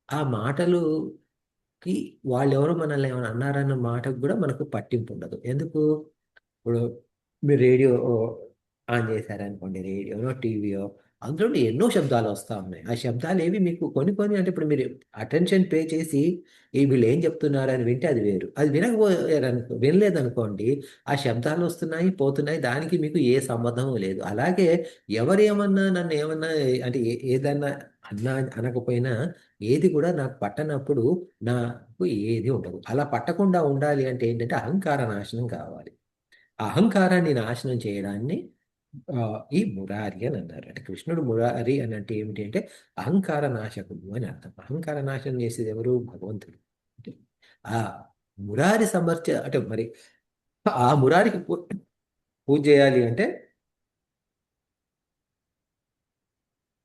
ఆ మాటలుకి వాళ్ళెవరో మనల్ని ఏమైనా అన్నారన్న మాటకు కూడా మనకు పట్టింపు ఉండదు. ఎందుకు? ఇప్పుడు మీరు రేడియో ఆన్ చేశారనుకోండి, రేడియోనో టీవీయో, అందులో ఎన్నో శబ్దాలు వస్తూ ఉన్నాయి. ఆ శబ్దాలు ఏవి మీకు కొన్ని కొన్ని అంటే ఇప్పుడు మీరు అటెన్షన్ పే చేసి వీళ్ళు ఏం చెప్తున్నారు అని వింటే అది వేరు. అది వినలేదనుకోండి, ఆ శబ్దాలు వస్తున్నాయి పోతున్నాయి, దానికి మీకు ఏ సంబంధం లేదు. అలాగే ఎవరేమన్నా నన్ను ఏమన్నా అంటే ఏదన్నా అన్నా అనకపోయినా ఏది కూడా నాకు పట్టనప్పుడు నాకు ఏది ఉండదు. అలా పట్టకుండా ఉండాలి అంటే ఏంటంటే అహంకార నాశనం కావాలి. ఆ అహంకారాన్ని నాశనం చేయడాన్ని ఈ మురారి అని అన్నారు. అంటే కృష్ణుడు మురారి అని అంటే ఏమిటి అంటే అహంకార నాశకుడు అని అర్థం. అహంకార నాశనం చేసేది ఎవరు? భగవంతుడు. అంటే ఆ మురారి సమర్థ అంటే మరి ఆ మురారికి పూజ చేయాలి అంటే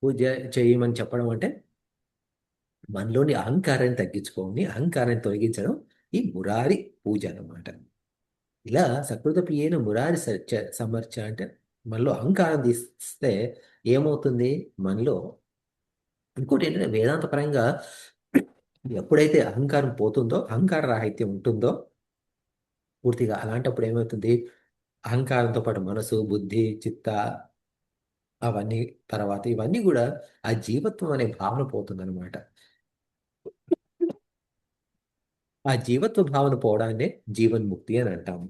పూజ చేయమని చెప్పడం అంటే మనలోని అహంకారాన్ని తగ్గించుకోని అహంకారాన్ని తొలగించడం ఈ మురారి పూజ అన్నమాట. ఇలా సకృత ప్రియేణ మురారి సమర్చ అంటే మనలో అహంకారం తీస్తే ఏమవుతుంది? మనలో ఇంకోటి ఏంటంటే వేదాంత పరంగా ఎప్పుడైతే అహంకారం పోతుందో, అహంకార రాహిత్యం ఉంటుందో పూర్తిగా, అలాంటప్పుడు ఏమవుతుంది? అహంకారంతో పాటు మనసు, బుద్ధి, చిత్త అవన్నీ తర్వాత ఇవన్నీ కూడా ఆ జీవత్వం అనే భావన పోతుందన్నమాట. ఆ జీవత్వ భావన పోవడాన్నే జీవన్ముక్తి అని అంటాము.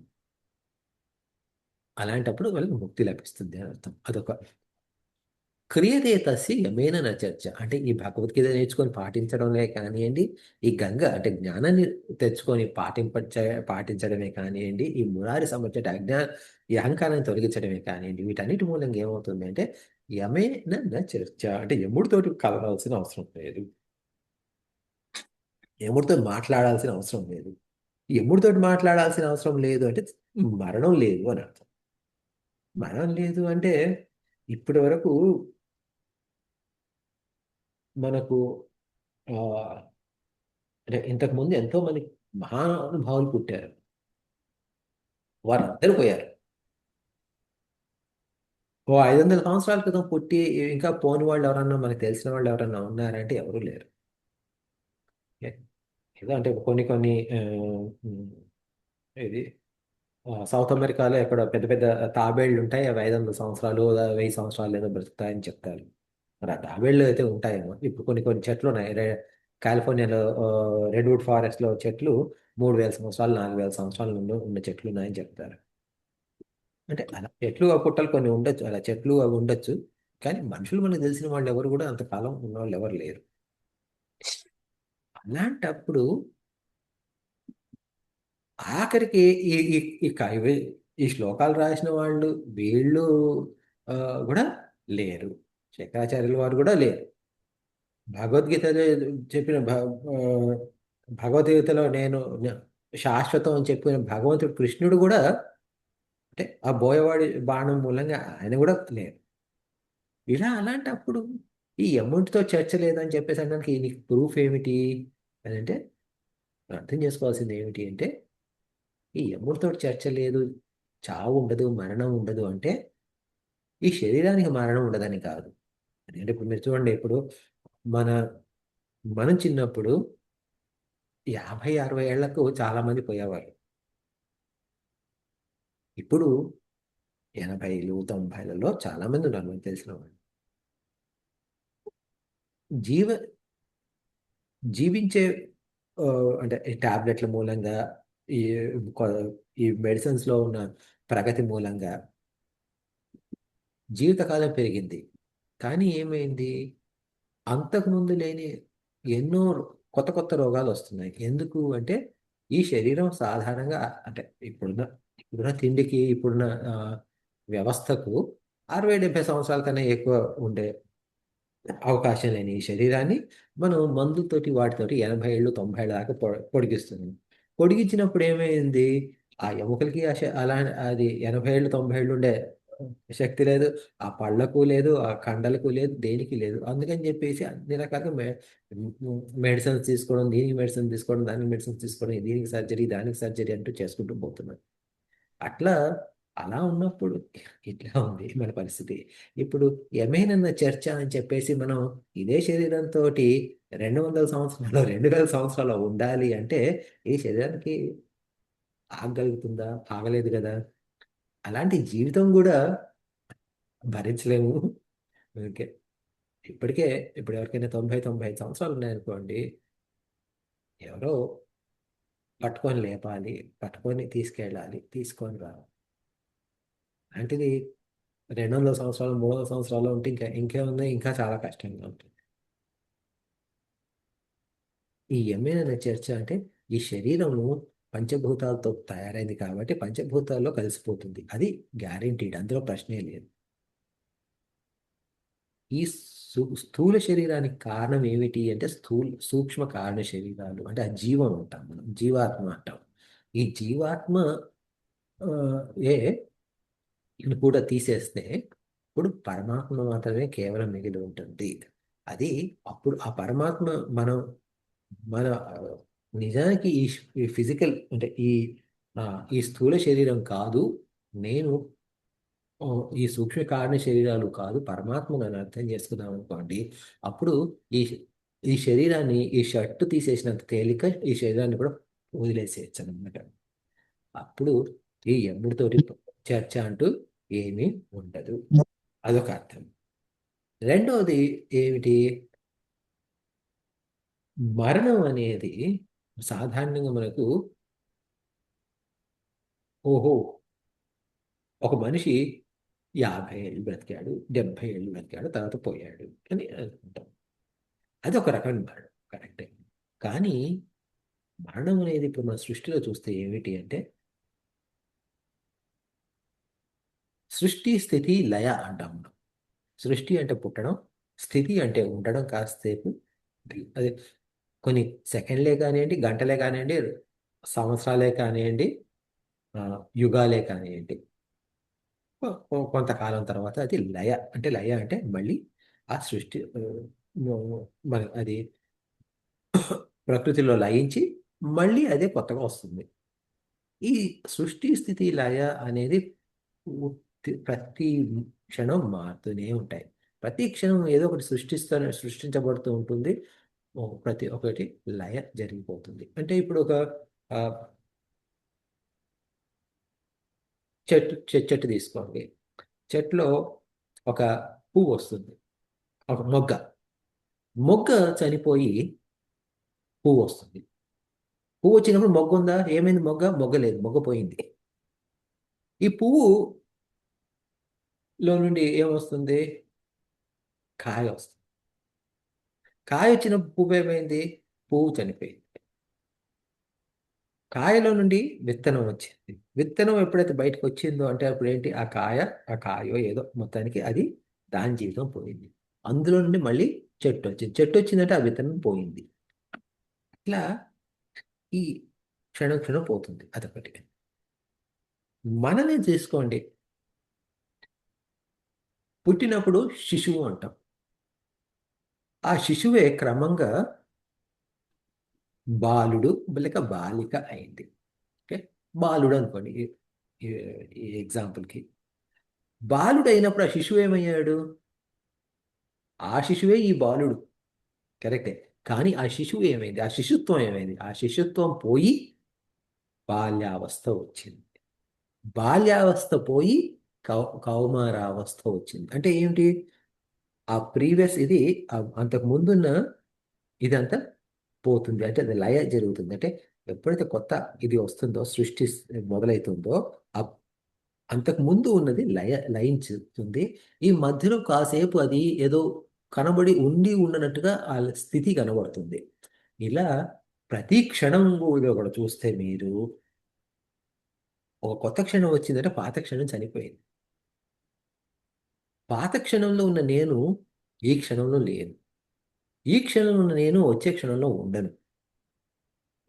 అలాంటప్పుడు వాళ్ళకి ముక్తి లభిస్తుంది అని అర్థం. అదొక క్రియతే తస్య యమేన న చర్చ. అంటే ఈ భగవద్గీత నేర్చుకొని పాటించడమే కానివ్వండి, ఈ గంగ అంటే జ్ఞానాన్ని తెచ్చుకొని పాటించడమే కానివ్వండి, ఈ మురారి సమర్చట ఈ అహంకారాన్ని తొలగించడమే కానివ్వండి, వీటన్నిటి మూలంగా ఏమవుతుంది అంటే యమేన న చర్చ. అంటే యముడితోటి కలవాల్సిన అవసరం లేదు, యముడితో మాట్లాడాల్సిన అవసరం లేదు. యముడితోటి మాట్లాడాల్సిన అవసరం లేదు అంటే మరణం లేదు అని అర్థం. మరణం లేదు అంటే ఇప్పటి వరకు మనకు ఆ, అంటే ఇంతకుముందు ఎంతో మంది మహానుభావులు పుట్టారు, వారందరూ పోయారు. ఓ 500 సంవత్సరాల క్రితం పుట్టి ఇంకా పోని వాళ్ళు ఎవరన్నా మనకు తెలిసిన వాళ్ళు ఎవరన్నా ఉన్నారంటే ఎవరూ లేరు. ఏ- ఏదో అంటే కొన్ని కొన్ని ఉమ్, ఇది సౌత్ అమెరికాలో ఎక్కడ పెద్ద పెద్ద తాబేళ్లు ఉంటాయి, అవి 500 సంవత్సరాలు 1000 సంవత్సరాలు ఏదో బ్రతుకుతాయని చెప్తారు. మరి ఆ తాబేళ్లు అయితే ఉంటాయేమో. ఇప్పుడు కొన్ని కొన్ని చెట్లు ఉన్నాయి, కాలిఫోర్నియాలో రెడ్వుడ్ ఫారెస్ట్ లో చెట్లు 3000 సంవత్సరాలు 4000 సంవత్సరాల నుండి ఉన్న చెట్లు ఉన్నాయని చెప్తారు. అంటే అలా చెట్లు ఆ పుట్టలు కొన్ని ఉండొచ్చు, అలా చెట్లు అవి ఉండొచ్చు. కానీ మనుషులు మనకు తెలిసిన వాళ్ళు ఎవరు కూడా అంతకాలం ఉన్న వాళ్ళు ఎవరు లేరు. అలాంటప్పుడు ఆఖరికి ఈ ఈ ఈ ఈ శ్లోకాలు రాసిన వాళ్ళు వీళ్ళు ఆ, కూడా లేరు. శంకరాచార్యుల వారు కూడా లేరు. భగవద్గీతలో చెప్పిన భగవద్గీతలో శాశ్వతం అని చెప్పిన భగవంతుడు కృష్ణుడు కూడా అంటే ఆ బోయవాడి బాణం మూలంగా ఆయన కూడా లేరు. ఇలా అలాంటప్పుడు ఈ అమౌంట్తో చర్చ లేదని చెప్పేసి అనడానికి నీకు ప్రూఫ్ ఏమిటి అని అంటే, అర్థం చేసుకోవాల్సింది ఏమిటి అంటే, ఈ అమౌంట్తో చర్చ లేదు, చావు ఉండదు, మరణం ఉండదు అంటే ఈ శరీరానికి మరణం ఉండదని కాదు. ఎందుకంటే ఇప్పుడు మీరు చూడండి, ఇప్పుడు మన మనం చిన్నప్పుడు 50 60 ఏళ్లకు చాలా మంది పోయేవారు. ఇప్పుడు 80లు 90లలో చాలా మంది ఉన్నారు మనకు తెలిసిన వాళ్ళు. జీవ జీవించే ఆ, అంటే ఈ టాబ్లెట్ల మూలంగా, ఈ కొ- ఈ మెడిసిన్స్ లో ఉన్న ప్రగతి మూలంగా జీవితకాలం పెరిగింది. కానీ ఏమైంది, అంతకుముందు లేని ఎన్నో కొత్త కొత్త రోగాలు వస్తున్నాయి. ఎందుకు అంటే ఈ శరీరం సాధారణంగా అంటే ఇప్పుడున్న తిండికి, ఇప్పుడున్న వ్యవస్థకు 60 70 సంవత్సరాల కన్నా ఎక్కువ ఉండే అవకాశం లేని ఈ శరీరాన్ని మనం మందులతోటి వాటితోటి 80 ఏళ్ళు 90 ఏళ్ళ దాకా పొడిగిస్తున్నాం. పొడిగించినప్పుడు ఏమైంది, ఆ ఎముకలకి అలా అది 80 ఏళ్ళు 90 ఏళ్ళు ఉండే శక్తి లేదు, ఆ పళ్ళకు లేదు, ఆ కండలకు లేదు, దేనికి లేదు. అందుకని చెప్పేసి అన్ని రకాలుగా మెడిసిన్స్ తీసుకోవడం, దీనికి మెడిసిన్ తీసుకోవడం, దానికి మెడిసిన్స్ తీసుకోవడం, దీనికి సర్జరీ దానికి సర్జరీ అంటూ చేసుకుంటూ పోతున్నారు. అట్లా అలా ఉన్నప్పుడు ఇట్లా ఉంది మన పరిస్థితి. ఇప్పుడు యమేనన్న చర్చ అని చెప్పేసి మనం ఇదే శరీరంతో 200 సంవత్సరాలు 2000 సంవత్సరాలు ఉండాలి అంటే ఈ శరీరానికి ఆగగలుగుతుందా? ఆగలేదు కదా. అలాంటి జీవితం కూడా భరించలేము. ఓకే. ఇప్పటికే ఇప్పుడు ఎవరికైనా 90 95 సంవత్సరాలు ఉన్నాయనుకోండి, ఎవరో పట్టుకొని లేపాలి, పట్టుకొని తీసుకెళ్ళాలి, తీసుకొని రావాలి. అలాంటిది 200 సంవత్సరాలు 300 సంవత్సరాలు ఉంటే ఇంకేముంది, ఇంకా చాలా కష్టంగా ఉంటుంది. ఈ యమైన చర్చ అంటే ఈ శరీరము పంచభూతాలతో తయారైంది కాబట్టి పంచభూతాల్లో కలిసిపోతుంది, అది గ్యారెంటీడ్, అందులో ప్రశ్నే లేదు. ఈ స్థూల శరీరానికి కారణం ఏమిటి అంటే సూక్ష్మ కారణ శరీరాలు అంటే ఆ జీవం అంటాం, మనం జీవాత్మ అంటాం. ఈ జీవాత్మ ఆ, ఏ ఇది కూడా తీసేస్తే ఇప్పుడు పరమాత్మ మాత్రమే కేవలం మిగిలి ఉంటుంది. అది అప్పుడు ఆ పరమాత్మ మనం మన నిజానికి ఈ ఫిజికల్ అంటే ఆ, ఈ స్థూల శరీరం కాదు, నేను ఓ, ఈ సూక్ష్మ కారణ శరీరాలు కాదు, పరమాత్మను అని అర్థం చేసుకున్నాం అనుకోండి. అప్పుడు ఈ ఈ శరీరాన్ని, ఈ షర్టు తీసేసినంత తేలిక ఈ శరీరాన్ని కూడా వదిలేసేయచ్చు అనమాట. అప్పుడు ఈ ఎముడితోటి చర్చ అంటూ ఏమీ ఉండదు. అదొక అర్థం. రెండవది ఏమిటి, మరణం అనేది సాధారణంగా మనకు ఓహో, ఒక మనిషి 50 ఏళ్ళు బ్రతికాడు, 70 ఏళ్ళు బ్రతికాడు, తర్వాత పోయాడు అని అనుకుంటాం. అది ఒక రకమైన మరణం, కరెక్టే. కానీ మరణం అనేది ఇప్పుడు మన సృష్టిలో చూస్తే ఏమిటి అంటే, సృష్టి స్థితి లయ అంటాం మనం. సృష్టి అంటే పుట్టడం, స్థితి అంటే ఉండడం కాసేపు, అది కొన్ని సెకండ్లే కానివ్వండి, గంటలే కానివ్వండి, సంవత్సరాలే కానివ్వండి, ఆ, యుగాలే కానివ్వండి, కొంతకాలం తర్వాత అది లయ. అంటే లయ అంటే మళ్ళీ ఆ సృష్టి మన అది ప్రకృతిలో లయించి మళ్ళీ అదే కొత్తగా వస్తుంది. ఈ సృష్టి స్థితి లయ అనేది ప్రతి క్షణం మారుతూనే ఉంటాయి. ప్రతి క్షణం ఏదో ఒకటి సృష్టించబడుతూ ఉంటుంది, ప్రతి ఒక్కటి లయ జరిగిపోతుంది. అంటే ఇప్పుడు ఒక ఆ, చెట్టు తీసుకోండి. చెట్టులో ఒక పువ్వు వస్తుంది, ఒక మొగ్గ. మొగ్గ చనిపోయి పువ్వు వస్తుంది. పువ్వు వచ్చినప్పుడు మొగ్గ ఉందా? ఏమైంది? మొగ్గ లేదు, మొగ్గ పోయింది. ఈ పువ్వులో నుండి ఏమొస్తుంది? కాయ వస్తుంది. కాయ వచ్చిన పువ్వు ఏమైంది? పువ్వు చనిపోయింది. కాయలో నుండి విత్తనం వచ్చింది. విత్తనం ఎప్పుడైతే బయటకు వచ్చిందో అంటే అప్పుడు ఏంటి? ఆ కాయో ఏదో మొత్తానికి అది దాని జీవితం పోయింది. అందులో నుండి మళ్ళీ చెట్టు వచ్చింది. చెట్టు వచ్చిందంటే ఆ విత్తనం పోయింది. ఇట్లా ఈ క్షణం క్షణం పోతుంది. అదొకటి. మనల్ని తీసుకోండి. పుట్టినప్పుడు శిశువు అంటాం. ఆ శిశువే క్రమంగా బాలుడు లేక బాలిక అయింది. ఓకే, బాలుడు అనుకోండి ఈ ఎగ్జాంపుల్కి. బాలుడు అయినప్పుడు ఆ శిశువు ఏమయ్యాడు? ఆ శిశువే ఈ బాలుడు, కరెక్టే. కానీ ఆ శిశువు ఏమైంది? ఆ శిశుత్వం ఏమైంది? ఆ శిశుత్వం పోయి బాల్యావస్థ వచ్చింది. బాల్యావస్థ పోయి కౌమారావస్థ వచ్చింది. అంటే ఏమిటి? ఆ ప్రీవియస్ ఇది అంతకు ముందున్న ఇదంతా పోతుంది. అంటే అది లయ జరుగుతుంది. అంటే ఎప్పుడైతే కొత్త ఇది వస్తుందో, సృష్టి మొదలవుతుందో, అప్- అంతకు ముందు ఉన్నది లయించుతుంది. ఈ మధ్యలో కాసేపు అది ఏదో కనబడి ఉండనట్టుగా ఆ స్థితి కనబడుతుంది. ఇలా ప్రతి క్షణం కూడా చూస్తే మీరు ఒక కొత్త క్షణం వచ్చిందంటే పాత క్షణం చనిపోయింది. పాత క్షణంలో ఉన్న నేను ఈ క్షణంలో లేను. ఈ క్షణంలో ఉన్న నేను వచ్చే క్షణంలో ఉండను.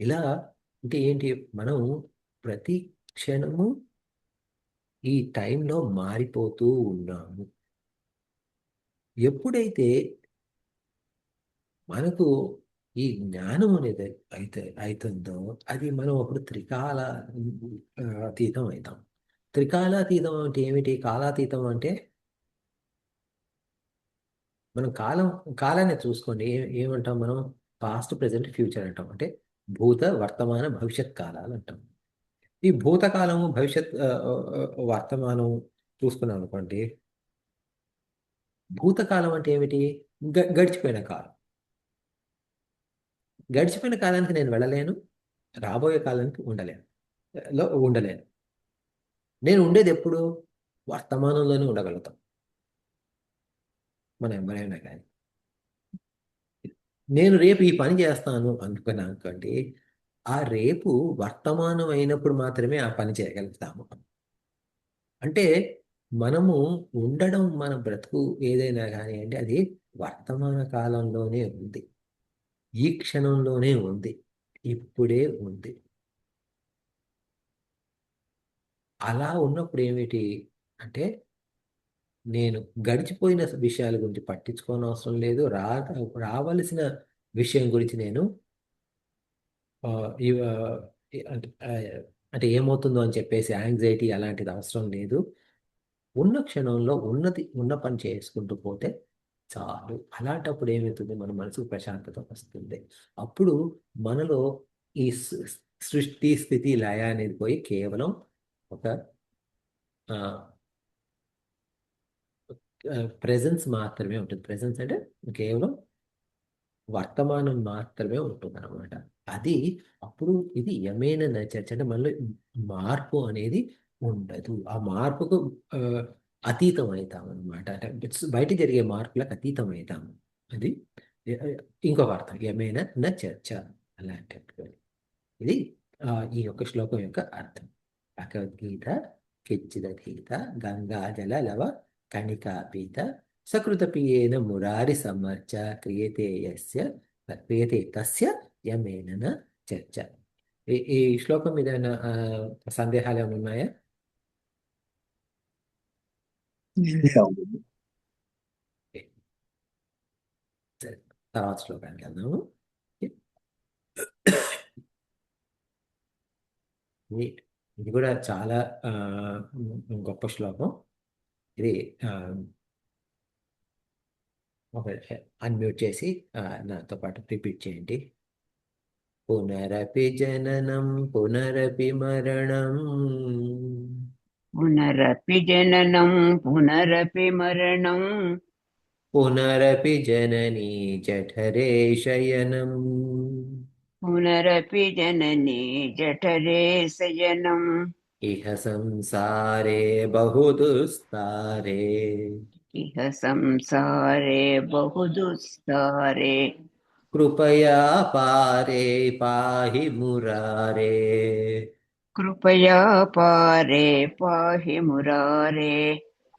ఇలా అంటే ఏంటి? మనం ప్రతి క్షణము ఈ టైంలో మారిపోతూ ఉన్నాము. ఎప్పుడైతే మనకు ఈ జ్ఞానం అనేది అవుతుందో అది మనం అప్పుడు అతీతం అవుతాం. త్రికాలాతీతం అంటే ఏమిటి? కాలాతీతం అంటే మనం కాలాన్ని చూసుకోండి. ఏమంటాం మనం? పాస్ట్, ప్రజెంట్, ఫ్యూచర్ అంటాం. అంటే భూత, వర్తమాన, భవిష్యత్ కాలాలు అంటాం. ఈ భూతకాలము, భవిష్యత్, వర్తమానం చూసుకున్నాం అనుకోండి. భూతకాలం అంటే ఏమిటి? గడిచిపోయిన కాలం. గడిచిపోయిన కాలానికి నేను వెళ్ళలేను, రాబోయే కాలానికి ఉండలేను. నేను ఉండేది ఎప్పుడు? వర్తమానంలోనే ఉండగలుగుతాం మనం ఎవరైనా కానీ. నేను రేపు ఈ పని చేస్తాను అనుకున్నా అనుకోండి, ఆ రేపు వర్తమానం అయినప్పుడు మాత్రమే ఆ పని చేయగలుగుతాము. అంటే మనము ఉండడం, మన బ్రతుకు ఏదైనా కానీ అంటే అది వర్తమాన కాలంలోనే ఉంది. ఈ క్షణంలోనే ఉంది. ఇప్పుడే ఉంది. అలా ఉన్నప్పుడు ఏమిటి అంటే నేను గడిచిపోయిన విషయాల గురించి పట్టించుకోనవసరం లేదు. రావలసిన విషయం గురించి నేను ఆ, ఇవ- అంటే అంటే ఏమవుతుందో అని చెప్పేసి యాంగ్జైటీ అలాంటిది అవసరం లేదు. ఉన్న క్షణంలో ఉన్న పని చేసుకుంటూ పోతే చాలు. అలాంటప్పుడు ఏమవుతుంది? మన మనసుకు ప్రశాంతత వస్తుంది. అప్పుడు మనలో ఈ సృష్టి, స్థితి, లయ అనేది పోయి కేవలం ఒక ప్రెజెన్స్ మాత్రమే ఉంటుంది. ప్రెజెన్స్ అంటే కేవలం వర్తమానం మాత్రమే ఉంటుంది అనమాట. అది అప్పుడు ఇది యమేన చర్చ అంటే మనలో మార్పు అనేది ఉండదు. ఆ మార్పుకు ఆ, అతీతం అవుతాం అనమాట. అంటే బయట జరిగే మార్పులకు అతీతం అవుతాము. అది ఎ- ఇంకొక అర్థం యమేన చర్చ అలాంటి. ఇది ఈ యొక్క శ్లోకం యొక్క అర్థం. భగవద్గీత కించిదధీత గంగాజల లవ కణికాపీత సకృతపియేన మురారి సమర్చ క్రియతే తస్య యమేన చర్చ. ఈ శ్లోకం మీద ఏమైనా సందేహాలు ఏమైనా ఉన్నాయా? అవును. ఓకే, సరే, తర్వాత శ్లోకానికి వెళ్దాము. ఇది ఇది కూడా చాలా ఆ, గొప్ప శ్లోకం. ఇది ఆ, ఒక అన్మ్యూట్ చేసి నాతో పాటు రిపీట్ చేయండి. పునరపి జననం పునరపి మరణం పునరపి జననం పునరపి మరణం పునరపి జననీ జఠరే శయనం పునరపి జననీ జఠరే శయనం ఇహ సంసారే బహుదుస్తారే ఇహ సంసారే బహుదుస్తారే కృపయా పారే పాహి మురారే కృపయా పారే పాహి మురారే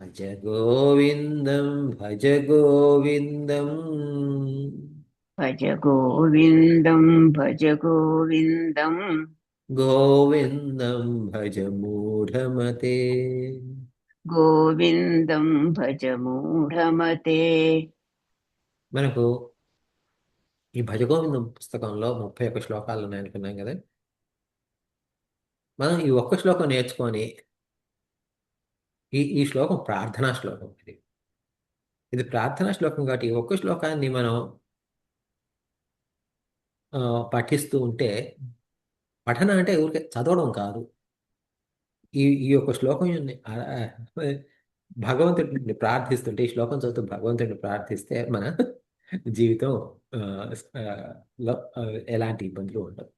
భజ గోవిందం భజ గోవిందం భజ గోవిందం భజ గోవిందం గోవిందం భజ మూఢమతే గోవిందం భజ మూఢమతే. మనకు ఈ భజ గోవిందం పుస్తకంలో 31 శ్లోకాలు ఉన్నాయనుకున్నాం కదా. మనం ఈ ఒక్క శ్లోకం నేర్చుకొని ఈ శ్లోకం ప్రార్థనా శ్లోకం. ఇది ప్రార్థనా శ్లోకం కాబట్టి ఈ ఒక్క శ్లోకాన్ని మనం పఠిస్తూ ఉంటే, పఠన అంటే ఊరికే చదవడం కాదు, ఈ యొక్క శ్లోకం భగవంతుడిని ప్రార్థిస్తుంటే, ఈ శ్లోకం చదువుతూ భగవంతుడిని ప్రార్థిస్తే మన జీవితం లో ఎలాంటి ఇబ్బందులు ఉండవు.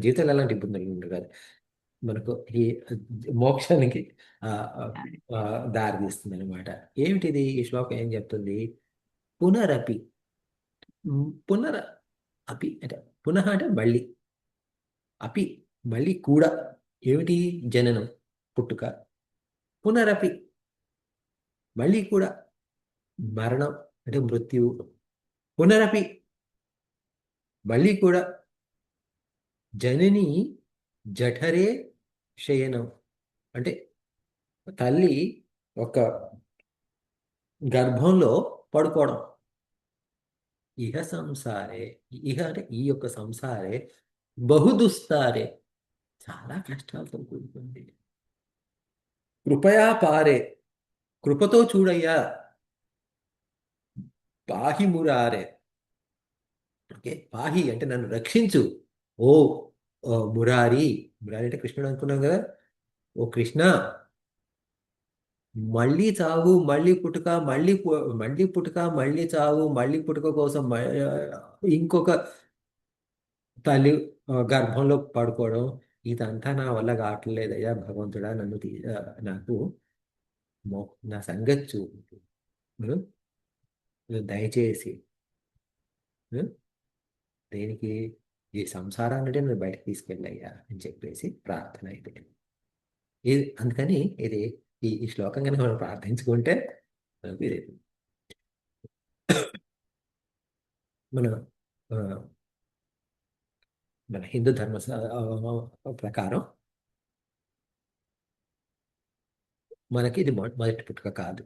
జీవితంలో ఎలాంటి ఇబ్బందులు ఉండవు కాదు, మనకు ఈ మోక్షానికి దారి తీస్తుంది అనమాట. ఏమిటిది? ఈ శ్లోకం ఏం చెప్తుంది? పునరపి. పునర అపి అంటే పునః అంటే మళ్ళీ, అపి మళ్ళీ కూడా. ఏమిటి? జననం పుట్టుక. పునరపి మళ్ళీ కూడా. మరణం అంటే మృత్యువు. పునరపి మళ్ళీ కూడా. జనని జఠరే శయనం అంటే తల్లి ఒక గర్భంలో పడుకోవడం. ఇహ సంసారే, ఇహ అంటే ఈ యొక్క సంసారే, బహుదుస్తారే చాలా కష్టాలతో కూడుకుంది. కృపయా పారే కృపతో చూడయ్యా. పాహి మురారే ఓకే, పాహి అంటే నన్ను రక్షించు. ఓ మురారి, మురారి అంటే కృష్ణుడు అనుకున్నాం కదా. ఓ కృష్ణ, మళ్ళీ చావు మళ్ళీ పుట్టుక, మళ్ళీ పుట్టుక మళ్ళీ చావు మళ్ళీ పుట్టుక కోసం ఇంకొక తల్లి గర్భంలో పడుకోవడం, ఇదంతా నా వల్ల కావట్లేదయ్యా భగవంతుడా, నాకు నా సంగతి చూపు, దయచేసి దేనికి ఈ సంసారాన్ని నేను బయటకు తీసుకెళ్ళయ్యా అని చెప్పేసి ప్రార్థన. ఇది అందుకని ఈ శ్లోకం కనుక మనం ప్రార్థించుకుంటే ఇది మన మన హిందూ ధర్మ ప్రకారం మనకి ఇది మొదటి పుట్టుక కాదు.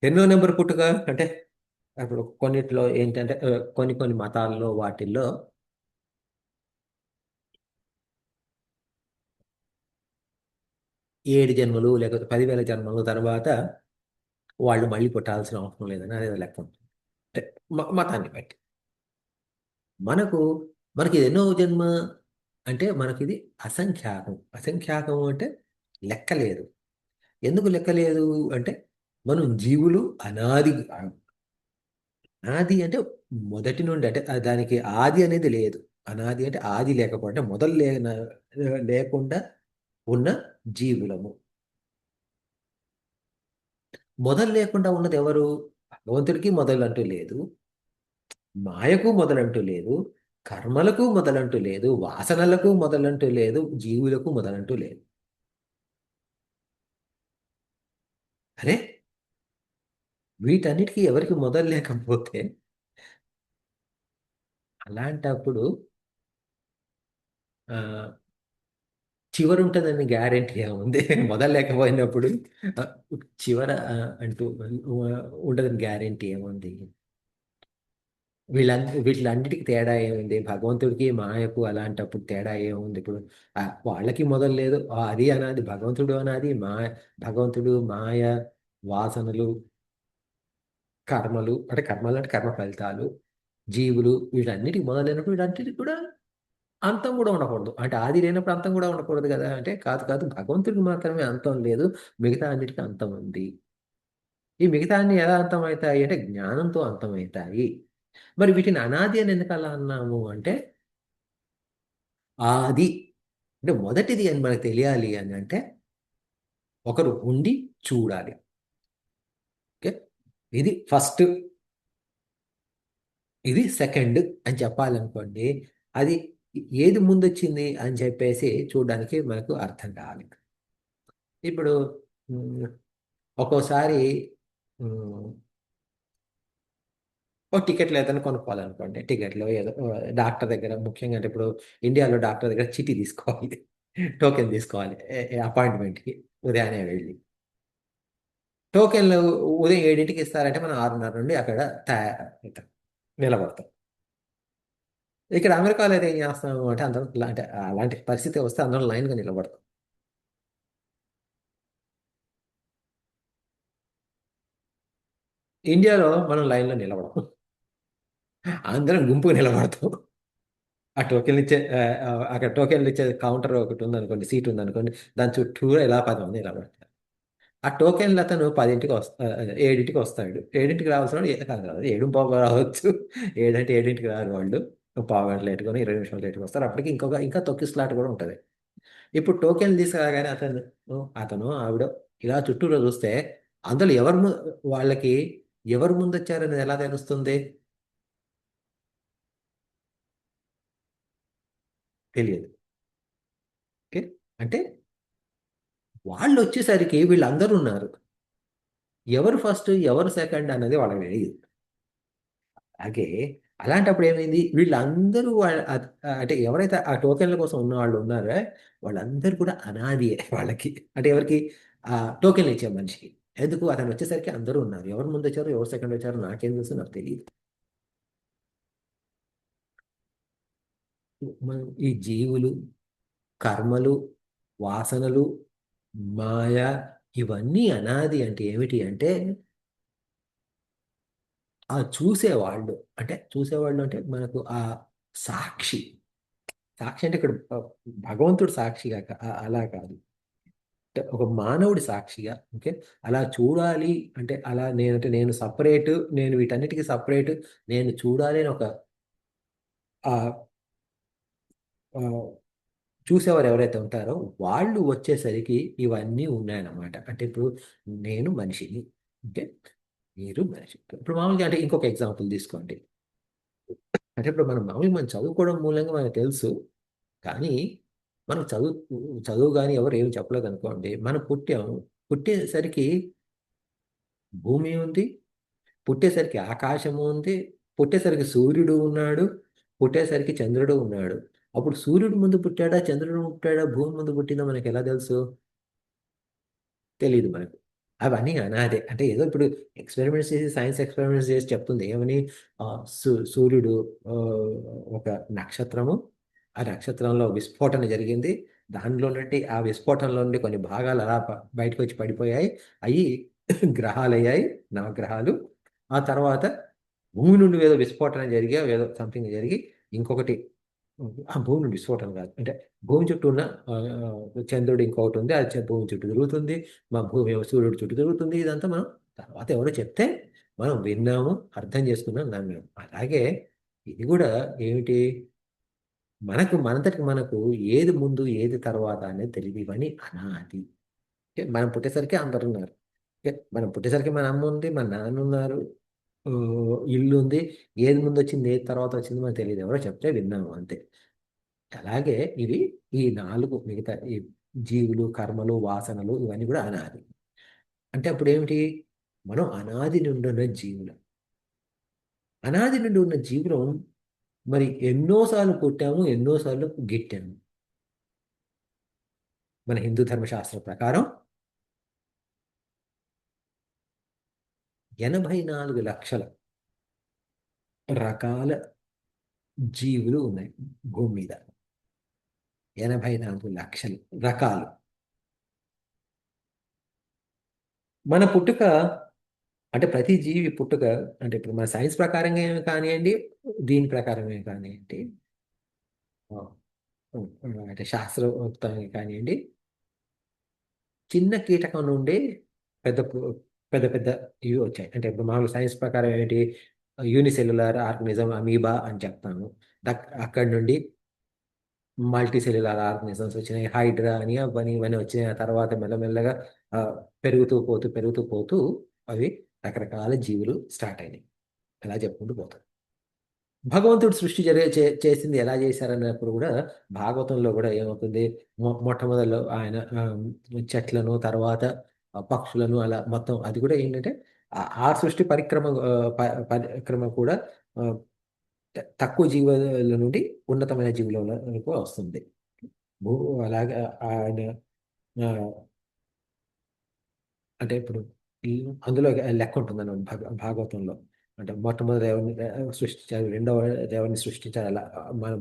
ఎన్నో నెంబర్ పుట్టుక అంటే, అప్పుడు కొన్నిట్లో ఏంటంటే కొన్ని మతాల్లో వాటిల్లో 7 జన్మలు లేకపోతే 10,000 జన్మల తర్వాత వాళ్ళు మళ్ళీ పుట్టాల్సిన అవసరం లేదని అనేది లెక్క ఉంటుంది. అంటే మతాన్ని బట్టి మనకి ఎన్నో జన్మ అంటే మనకిది అసంఖ్యాకం. అసంఖ్యాకం అంటే లెక్కలేదు. ఎందుకు లెక్కలేదు అంటే, మనం జీవులు అనాది అంటే మొదటి నుండి, అంటే దానికి ఆది అనేది లేదు. అనాది అంటే ఆది లేకపోతే మొదలు లేకుండా ఉన్న జీవులము. మొదలు లేకుండా ఉన్నది ఎవరు? భగవంతుడికి మొదలంటూ లేదు, మాయకు మొదలంటూ లేదు, కర్మలకు మొదలంటూ లేదు, వాసనలకు మొదలంటూ లేదు, జీవులకు మొదలంటూ లేదు. అరే, వీటన్నిటికీ ఎవరికి మొదలు లేకపోతే అలాంటప్పుడు చివరి ఉంటుందని గ్యారెంటీ ఏముంది? మొదలు లేకపోయినప్పుడు చివర అంటూ ఉండదని గ్యారెంటీ ఏముంది? వీటిలన్నిటికీ తేడా ఏముంది? భగవంతుడికి మాయకు అలాంటప్పుడు తేడా ఏముంది? ఇప్పుడు వాళ్ళకి మొదలు లేదు, అది అనాది, భగవంతుడు అనాది, భగవంతుడు మాయ వాసనలు, కర్మలు అంటే కర్మలు అంటే కర్మ ఫలితాలు, జీవులు, వీటన్నిటికి మొదలైనప్పుడు వీటన్నిటికి కూడా అంతం కూడా ఉండకూడదు. అంటే ఆది లేనప్పుడు అంతం కూడా ఉండకూడదు కదా! అంటే కాదు కాదు, భగవంతుడికి మాత్రమే అంతం లేదు. మిగతా అన్నిటికీ అంతం ఉంది. ఈ మిగతా అన్ని ఎలా అంతమవుతాయి అంటే జ్ఞానంతో అంతమవుతాయి. మరి వీటిని అనాది అని ఎందుకు అలా అన్నాము అంటే ఆది అంటే మొదటిది అని మనకు తెలియాలి అని అంటే ఒకరు ఉండి చూడాలి. ఓకే, ఇది ఫస్ట్, ఇది సెకండ్ అని చెప్పాలనుకోండి. అది ఏది ముందొచ్చింది అని చెప్పేసి చూడడానికి మనకు అర్థం కావాలి. ఇప్పుడు ఉమ్, ఒక్కోసారి ఉమ్, ఓ టికెట్లు ఏదైనా కొనుక్కోవాలనుకోండి. టికెట్లు ఏదో డాక్టర్ దగ్గర, ముఖ్యంగా అంటే ఇప్పుడు ఇండియాలో డాక్టర్ దగ్గర చీటీ తీసుకోవాలి, టోకెన్ తీసుకోవాలి అపాయింట్మెంట్కి ఉదయాన్నే వెళ్ళి. టోకెన్లు ఉదయం 7ంటికి ఇస్తారంటే మనం 6:30 నుండి అక్కడ తయారు నిలబడతాం. ఇక్కడ అమెరికాలో అయితే ఏం చేస్తాము అంటే అందరం అంటే అలాంటి పరిస్థితి వస్తే అందరం లైన్గా నిలబడతాం. ఇండియాలో మనం లైన్లో నిలబడం, అందరం గుంపుగా నిలబడతాం. ఆ టోకెన్లు ఇచ్చే అక్కడ టోకెన్లు ఇచ్చే కౌంటర్ ఒకటి ఉందనుకోండి, సీట్ ఉందనుకోండి, దాని చుట్టూరా ఇలా 10 మంది నిలబడతారు. ఆ టోకెన్లు అతను 10ంటికి 7ంటికి వస్తాడు. 7ంటికి రావాల్సిన వాడు కాదు 7:15 రావచ్చు. 7 అంటే 7ంటికి రారు వాళ్ళు. ఒక పావు గంట లేట్‌గానో 20 నిమిషాలు లేట్‌గా వస్తారు. అప్పటికి ఇంకా తొక్కిసలాట కూడా ఉంటది. ఇప్పుడు టోకెన్లు తీసుకురాగానే అతను ఆవిడ ఇలా చుట్టూరా చూస్తే అందులో వాళ్ళకి ఎవరు ముందొచ్చారనేది ఎలా తెలుస్తుంది? తెలియదు. ఓకే. అంటే వాళ్ళొచ్చేసరికి వీళ్ళందరూ ఉన్నారు. ఎవరు ఫస్ట్, ఎవరు సెకండ్ అన్నది వాళ్ళకి తెలీదు. అలాగే అలాంటప్పుడు ఏమైంది? వీళ్ళందరూ అంటే ఎవరైతే ఆ టోకెన్ల కోసం ఉన్నవాళ్ళు ఉన్నారో వాళ్ళందరూ కూడా అనాదియే వాళ్ళకి. అంటే ఎవరికి? ఆ టోకెన్లు ఇచ్చే మనిషికి. ఎందుకు? అతను వచ్చేసరికి అందరూ ఉన్నారు. ఎవరు ముందొచ్చారో, ఎవరు సెకండ్ వచ్చారో నాకేం తెలుసు? నాకు తెలీదు. ఈ జీవులు, కర్మలు, వాసనలు, మాయ, ఇవన్నీ అనాది అంటే ఏమిటి అంటే ఆ చూసేవాళ్ళు అంటే మనకు ఆ సాక్షి. సాక్షి అంటే ఇక్కడ భగవంతుడు సాక్షిగా అలా కాదు. అంటే ఒక మానవుడి సాక్షిగా. ఓకే. అలా చూడాలి అంటే అలా నేను సపరేట్, నేను వీటన్నిటికీ సపరేట్, నేను చూడాలి అని ఒక ఆ ఆ, చూసేవారు ఎవరైతే ఉంటారో వాళ్ళు వచ్చేసరికి ఇవన్నీ ఉన్నాయన్నమాట. అంటే ఇప్పుడు నేను మనిషిని. ఓకే. మీరు మనిషి. ఇప్పుడు మామూలుగా అంటే ఇంకొక ఎగ్జాంపుల్ తీసుకోండి. అంటే ఇప్పుడు మనం చదువుకోవడం మూలంగా మనకు తెలుసు. కానీ మనం చదువు కానీ ఎవరు ఏమి చెప్పలేదు అనుకోండి. మనం పుట్టేసరికి భూమి ఉంది, పుట్టేసరికి ఆకాశము ఉంది, పుట్టేసరికి సూర్యుడు ఉన్నాడు, పుట్టేసరికి చంద్రుడు ఉన్నాడు. అప్పుడు సూర్యుడు ముందు పుట్టాడా, చంద్రుడు పుట్టాడా, భూమి ముందు పుట్టిందో మనకి ఎలా తెలుసు? తెలీదు మనకు. అవన్నీ అనాదే. అంటే ఏదో ఇప్పుడు సైన్స్ ఎక్స్‌పెరిమెంట్స్ చేసి చెప్తుంది. ఏమని? సూర్యుడు ఒక నక్షత్రము. ఆ నక్షత్రంలో విస్ఫోటన జరిగింది. దానిలో నుండి ఆ విస్ఫోటనలో నుండి కొన్ని భాగాలు అలా బయటకొచ్చి పడిపోయాయి. అయి గ్రహాలయ్యాయి, నవగ్రహాలు. ఆ తర్వాత భూమి నుండి ఏదో విస్ఫోటన జరిగి ఏదో సంథింగ్ జరిగి ఇంకొకటి ఆ భూమి నుండి విస్ఫోటనం కాదు. అంటే భూమి చుట్టూ ఉన్న చంద్రుడు ఇంకొకటి ఉంది. అది భూమి చుట్టూ తిరుగుతుంది. మా భూమి ఏమో సూర్యుడు చుట్టూ తిరుగుతుంది. ఇదంతా మనం తర్వాత ఎవరో చెప్తే మనం విన్నాము, అర్థం చేసుకున్నాం, నమ్మాము. అలాగే ఇది కూడా ఏమిటి? మనంతటికి మనకు ఏది ముందు, ఏది తర్వాత అనేది తెలియదు. ఇవన్నీ అనాది. ఓకే. మనం పుట్టేసరికి అందరూ ఉన్నారు. ఓకే. మనం పుట్టేసరికి మన అమ్మ ఉంది, మన నాన్న ఉన్నారు, ఇల్లు ఉంది. ఏది ముందు వచ్చింది, ఏది తర్వాత వచ్చింది మనకు తెలియదు. ఎవరో చెప్తే విన్నాము అంతే. అలాగే ఈ 4 మిగతా ఈ జీవులు, కర్మలు, వాసనలు ఇవన్నీ కూడా అనాది. అంటే అప్పుడేమిటి? మనం అనాది నుండి ఉన్న జీవులం. అనాది నుండి ఉన్న జీవులం మరి ఎన్నో సార్లు పుట్టాము, ఎన్నో సార్లు గిట్టాము. మన హిందూ ధర్మశాస్త్రం ప్రకారం 84 లక్షల రకాల జీవులు ఉన్నాయి భూమి మీద. 84 లక్షలు రకాలు. మన పుట్టుక అంటే ప్రతి జీవి పుట్టుక అంటే ఇప్పుడు మన సైన్స్ ప్రకారంగా ఏమి కానివ్వండి, దీని ప్రకారం ఏమి కానివ్వండి, ఆ, అంటే శాస్త్రోక్తంగా కానివ్వండి, చిన్న కీటకం నుండి పెద్ద పెద్ద పెద్ద ఇవి వచ్చాయి. అంటే ఇప్పుడు మామూలు సైన్స్ ప్రకారం ఏంటి, యూనిసెల్యులర్ ఆర్గనిజం అమీబా అని చెప్తాము. అక్కడి నుండి మల్టీ సెల్యులర్ ఆర్గనిజమ్స్ వచ్చినాయి, హైడ్రా అని అవన్నీ ఇవన్నీ వచ్చినాయి. ఆ తర్వాత మెల్లమెల్లగా ఆ, పెరుగుతూ పోతూ అవి రకరకాల జీవులు స్టార్ట్ అయినాయి. అలా చెప్పుకుంటూ పోతాం. భగవంతుడు సృష్టి చేసింది ఎలా చేశారన్నప్పుడు కూడా భాగవతంలో కూడా ఏమవుతుంది, మొట్టమొదలు ఆయన చెట్లను, తర్వాత పక్షులను, అలా మొత్తం అది కూడా ఏంటంటే ఆ సృష్టి పరిక్రమ కూడా ఆ, తక్కువ జీవుల నుండి ఉన్నతమైన జీవుల వరకు వస్తుంది. భూ అలాగే ఆయన ఆ, అంటే ఇప్పుడు ఈ అందులో లెక్క ఉంటుందని భాగవతంలో. అంటే మొట్టమొదటి దేవుని సృష్టించారు, రెండవ దేవుని సృష్టించారు. అలా మన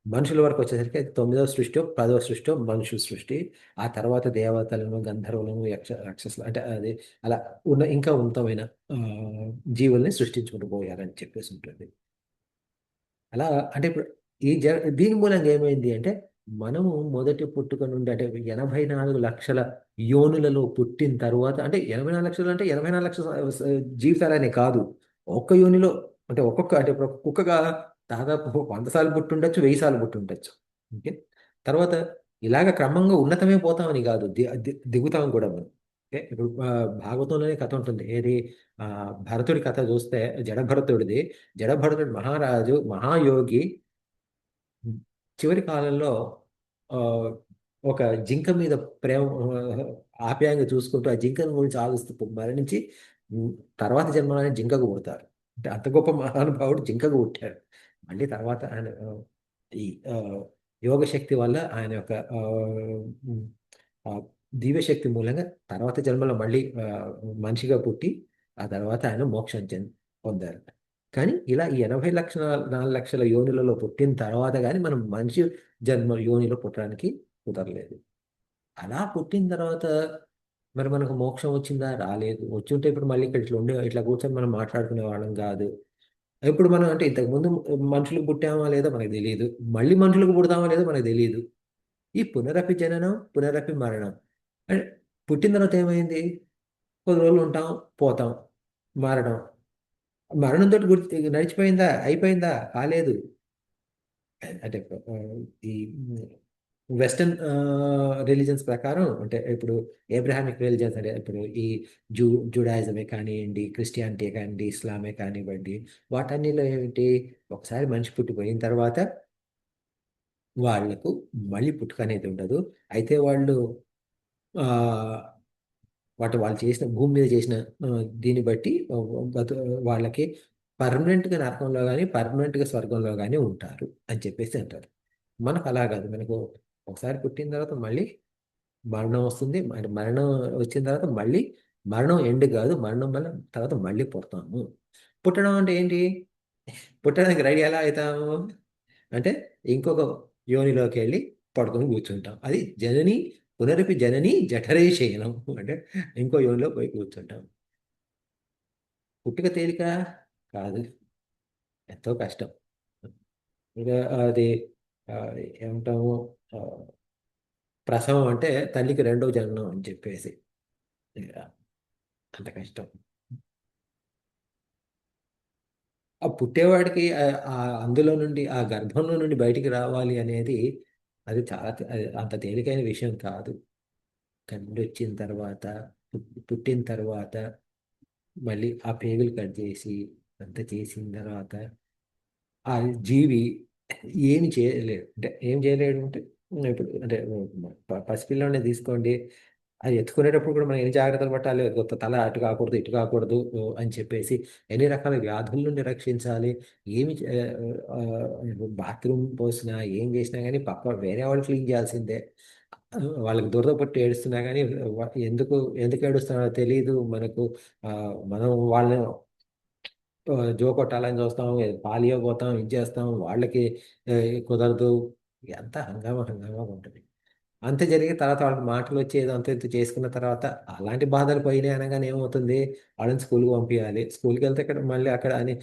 మనుషుల వరకు వచ్చేసరికి అది 9వ సృష్టి, 10వ సృష్టి మనుషుల సృష్టి. ఆ తర్వాత దేవతలను, గంధర్వులను, రాక్షసులు, అంటే అది అలా ఇంకా ఉన్నతమైన ఆ, జీవుల్ని సృష్టించుకుంటూ పోయారని చెప్పేసి ఉంటుంది. అలా అంటే ఇప్పుడు దీని మూలంగా ఏమైంది అంటే, మనము మొదటి పుట్టుక నుండి అంటే 84 లక్షల యోనులలో పుట్టిన తర్వాత, అంటే 84 లక్షలు అంటే 84 లక్షల జీవితాలనే కాదు, ఒక్క యోనిలో అంటే ఒక్కొక్క అంటే ఇప్పుడు ఒక కుక్కగా దాదాపు 100 సార్లు పుట్టుండొచ్చు, 1000 సార్లు పుట్టుండొచ్చు. ఓకే. తర్వాత ఇలాగ క్రమంగా ఉన్నతమే పోతామని కాదు, దిగుతాం కూడా మనం. ఓకే. ఇప్పుడు భాగవతంలోనే కథ ఉంటుంది, ఏది ఆ, భరతుడి కథ చూస్తే, జడభరతుడిది. జడభరతుడు మహారాజు, మహాయోగి. చివరి కాలంలో ఆ, ఒక జింక మీద ప్రేమ ఆప్యాయంగా చూసుకుంటూ ఆ జింకను గురించి ఆలోచిస్తూ మరణించి తర్వాత జన్మలోనే జింకకు పుడతారు. అంటే అంత గొప్ప మహానుభావుడు జింకకు పుట్టారు. మళ్ళీ తర్వాత ఆయన ఈ ఆ, యోగ శక్తి వల్ల ఆయన యొక్క ఉమ్, ఆ, దివ్యశక్తి మూలంగా తర్వాత జన్మలో మళ్ళీ మనిషిగా పుట్టి ఆ తర్వాత ఆయన మోక్షం పొందారు. కానీ ఇలా ఈ 84 లక్షల యోనులలో పుట్టిన తర్వాత కానీ మనం మనిషి జన్మ యోనిలో పుట్టడానికి కుదరలేదు. అలా పుట్టిన తర్వాత మరి మనకు మోక్షం వచ్చిందా? రాలేదు. వచ్చుంటే ఇప్పుడు మళ్ళీ ఇక్కడ ఇట్లా కూర్చొని మనం మాట్లాడుకునే వాళ్ళం కాదు. ఇప్పుడు మనం అంటే ఇంతకుముందు మనుషులకు పుట్టామా లేదో మనకు తెలియదు, మళ్ళీ మనుషులకు పుడతామా లేదో మనకు తెలియదు. ఈ పునరపి జననం, పునరపి మరణం. అంటే పుట్టిన తర్వాత ఏమైంది, కొద్ది రోజులు ఉంటాం, పోతాం, మారడం. మరణంతో నడిచిపోయిందా, అయిపోయిందా? కాలేదు. అంటే ఈ వెస్టర్న్ రిలీజన్స్ ప్రకారం, అంటే ఇప్పుడు ఏబ్రహామిక్ రిలీజన్స్, అంటే ఇప్పుడు ఈ జూ జుడాయిజమే కానివ్వండి, క్రిస్టియానిటీ కానివ్వండి, ఇస్లామే కానివ్వండి, వాటన్నిలో ఏమిటి, ఒకసారి మనిషి పుట్టిపోయిన తర్వాత వాళ్లకు మళ్ళీ పుట్టుక అనేది ఉండదు. అయితే వాళ్ళు ఆ, వాళ్ళు చేసిన భూమి మీద చేసిన దీన్ని బట్టి వాళ్ళకి పర్మనెంట్గా నరకంలో కానీ పర్మనెంట్గా స్వర్గంలో కానీ ఉంటారు అని చెప్పేసి అంటారు. మనకు అలా కాదు, మనకు ఒకసారి పుట్టిన తర్వాత మళ్ళీ మరణం వస్తుంది. మరణం వచ్చిన తర్వాత మళ్ళీ మరణం ఎండ్ కాదు, మరణం వల్ల తర్వాత మళ్ళీ పుడతాము. పుట్టడం అంటే ఏంటి, పుట్టడానికి రెడీ ఎలా అవుతాము అంటే ఇంకొక యోనిలోకి వెళ్ళి పడుకొని కూర్చుంటాం. అది జనని పునరపి జనని జఠరే శయనం, అంటే ఇంకో యోనిలో పోయి కూర్చుంటాం. పుట్టుక తేలిక కాదు, ఎంతో కష్టం. ఇంకా అది ఆ, ఏమంటాము, ఆ, ప్రసవం అంటే తల్లికి రెండో జననం అని చెప్పేసి, ఇక అంత కష్టం. ఆ పుట్టేవాడికి అందులో నుండి, ఆ గర్భంలో నుండి బయటికి రావాలి అనేది అది చాలా అది అంత తేలికైన విషయం కాదు. కన్ను వచ్చిన తర్వాత, పుట్టిన తర్వాత మళ్ళీ ఆ పేగులు కట్ చేసి అంత చేసిన తర్వాత ఆ జీవి ఏమి చేయలేడు. అంటే ఏం చేయలేడు అంటే ఇప్పుడు అంటే పసిపిల్లని తీసుకోండి, అది ఎత్తుకునేటప్పుడు కూడా మనం ఎన్ని జాగ్రత్తలు పట్టాలి, తల అటు కాకూడదు, ఇటు కాకూడదు అని చెప్పేసి ఎన్ని రకాల వ్యాధుల నుండి రక్షించాలి. ఏమి బాత్రూమ్ పోసినా ఏం చేసినా కానీ పక్క వేరే వాళ్ళు క్లీన్ చేయాల్సిందే. వాళ్ళకి దురద పట్టి ఏడుస్తున్నా కానీ ఎందుకు ఎందుకు ఏడుస్తున్నారో తెలియదు మనకు. ఆ, మనం వాళ్ళని జో కొట్టాలని చూస్తాం, పాలియో పోతాం, ఇది చేస్తాం, వాళ్ళకి కుదరదు. ఎంత హంగామా హంగామా ఉంటుంది. అంత జరిగిన తర్వాత వాళ్ళకి మాటలు వచ్చి ఏదో అంత ఇంత చేసుకున్న తర్వాత అలాంటి బాధలు పోయినాయి అనగానే ఏమవుతుంది, వాళ్ళని స్కూల్కి పంపించాలి. స్కూల్కి వెళ్తే ఇక్కడ మళ్ళీ అక్కడ అని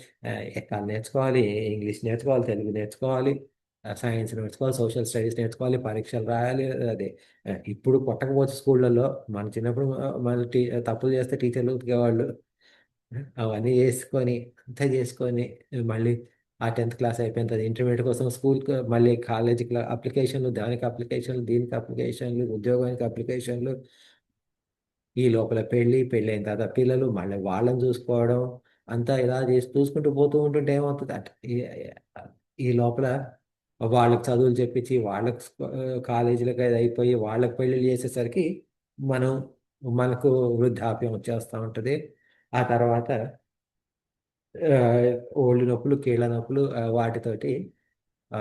ఎక్కడ నేర్చుకోవాలి, ఇంగ్లీష్ నేర్చుకోవాలి, తెలుగు నేర్చుకోవాలి, సైన్స్ నేర్చుకోవాలి, సోషల్ స్టడీస్ నేర్చుకోవాలి, పరీక్షలు రాయాలి. అదే ఇప్పుడు కొట్టకపోతే స్కూళ్ళల్లో మన చిన్నప్పుడు మన తప్పులు చేస్తే టీచర్లు ఉతికేవాళ్ళు. అవన్నీ చేసుకొని అంతా చేసుకొని మళ్ళీ ఆ 10th క్లాస్ అయిపోయిన తర్వాత ఇంటర్మీడియట్ కోసం స్కూల్కి మళ్ళీ కాలేజీకి అప్లికేషన్లు, దానికి అప్లికేషన్లు, దీనికి అప్లికేషన్లు, ఉద్యోగానికి అప్లికేషన్లు, ఈ లోపల పెళ్ళి అయిన తర్వాత పిల్లలు, మళ్ళీ వాళ్ళని చూసుకోవడం, అంతా ఇలా చేసి చూసుకుంటూ పోతూ ఉంటుంటే ఏమవుతుంది అంటే ఈ లోపల వాళ్ళకి చదువులు చెప్పించి వాళ్ళకి కాలేజీలకు అది అయిపోయి వాళ్ళకి పెళ్ళిళ్ళు చేసేసరికి మనం మనకు వృద్ధాప్యం వచ్చేస్తూ ఉంటుంది. ఆ తర్వాత ఒళ్ళు నొప్పులు, కీళ్ళ నొప్పులు, వాటితోటి ఆ,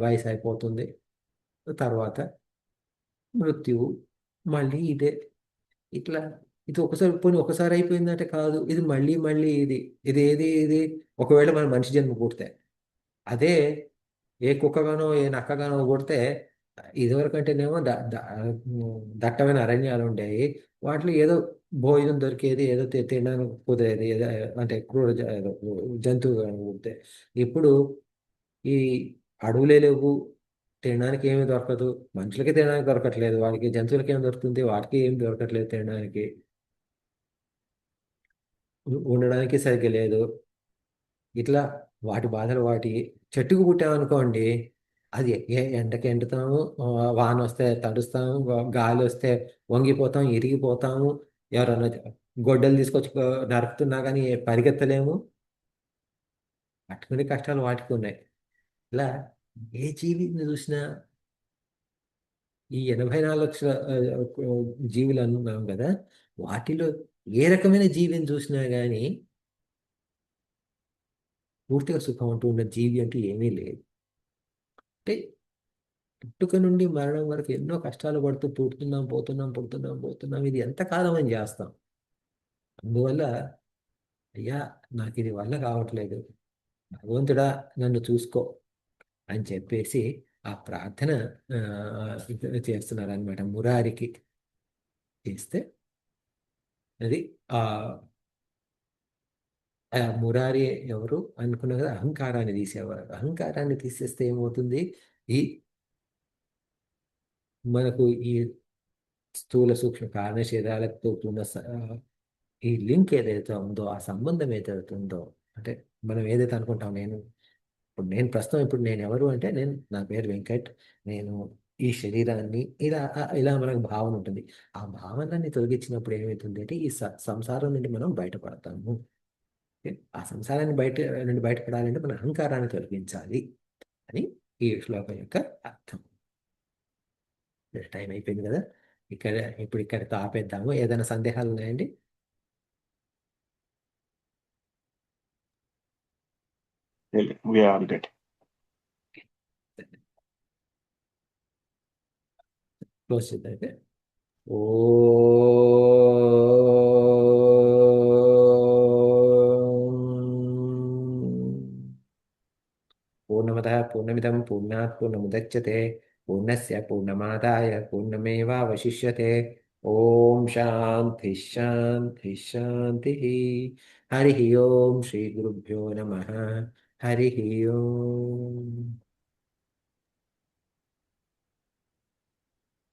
వయసు అయిపోతుంది. తర్వాత మృత్యువు, మళ్ళీ ఇదే. ఇట్లా ఇది ఒకసారి పోనీ ఒకసారి అయిపోయిందంటే కాదు, ఇది మళ్ళీ మళ్ళీ ఇది ఒకవేళ మన మనిషి జన్మ పుడితే అదే ఏ కుక్కగానో ఏ నక్కగానో కొడితే ఇదివరకంటేనేమో దట్టమైన అరణ్యాలు ఉండేవి. వాటిలో ఏదో భోజనం దొరికేది, ఏదో తినడానికి కుదిరేది, ఏదో అంటే క్రూర ఏదో జంతువు కుడితే. ఇప్పుడు ఈ అడవులే లేవు, తినడానికి ఏమీ దొరకదు. మనుషులకి తినడానికి దొరకట్లేదు, వాటికి జంతువులకి ఏం దొరుకుతుంది, వాటికి ఏం దొరకట్లేదు తినడానికి. ఉండడానికి సరిగ్గా లేదు. ఇట్లా వాటి బాధలు వాటి. చెట్టుకు పుట్టామనుకోండి, అది ఎండకి ఎండుతాము, వాన వస్తే తడుస్తాము, గాలి వస్తే వంగిపోతాం, ఇరిగిపోతాము. ఎవరన్నా గొడ్డలు తీసుకొచ్చి నరుకుతున్నా కానీ పరిగెత్తలేము. అటువంటి కష్టాలు వాటికి ఉన్నాయి. ఇలా ఏ జీవిని చూసినా ఈ 84 లక్షల జీవులు అనుకున్నాం కదా, వాటిలో ఏ రకమైన జీవిని చూసినా కానీ పూర్తిగా సుఖం అంటూ ఉన్న జీవి అంటూ ఏమీ లేదు. అంటే పుట్టుక నుండి మరణం వరకు ఎన్నో కష్టాలు పడుతూ పుడుతున్నాం, పోతున్నాం, పుడుతున్నాం, పోతున్నాం. ఇది ఎంతకాలం అని చేస్తాం. అందువల్ల అయ్యా, నాకు ఇది వల్ల కావట్లేదు, భగవంతుడా నన్ను చూసుకో అని చెప్పేసి ఆ ప్రార్థన చేస్తున్నారు అనమాట మురారికి. చేస్తే అది ఆ ఆ మురారి ఎవరు అనుకున్న కదా, అహంకారాన్ని తీసేవారు. అహంకారాన్ని తీసేస్తే ఏమవుతుంది, ఈ మనకు ఈ స్థూల సూక్ష్మ కారణ శరీరాలతో ఉన్న ఈ లింక్ ఏదైతే ఉందో, ఆ సంబంధం ఏదైతే ఉందో, అంటే మనం ఏదైతే అనుకుంటాం, నేను ప్రస్తుతం ఇప్పుడు నేను ఎవరు అంటే, నా పేరు వెంకట్, నేను ఈ శరీరాన్ని, ఇలా మనకు భావన ఉంటుంది. ఆ భావనని తొలగించినప్పుడు ఏమవుతుంది అంటే ఈ సంసారం నుండి మనం బయటపడతాము. ఓకే? ఆ సంసారాన్ని నుండి బయటపడాలంటే మన అహంకారాన్ని తొలగించాలి అని ఈ శ్లోకం యొక్క అర్థం. టైం అయిపోయింది కదా, ఇక్కడ ఇప్పుడు ఇక్కడితో ఆపేద్దాము. ఏదైనా సందేహాలు ఉన్నాయండి? We are all good. Close చేద్దాం అయితే. ఓ పూర్ణమదః పూర్ణమిదం పూర్ణాత్ పూర్ణముదచ్యతే పూర్ణస్య పూర్ణమాదాయ పూర్ణమేవావశిష్యతే. ఓం శాంతి శాంతి శాంతి. హరి ఓం శ్రీ గురుభ్యో నమః. హరి ఓం.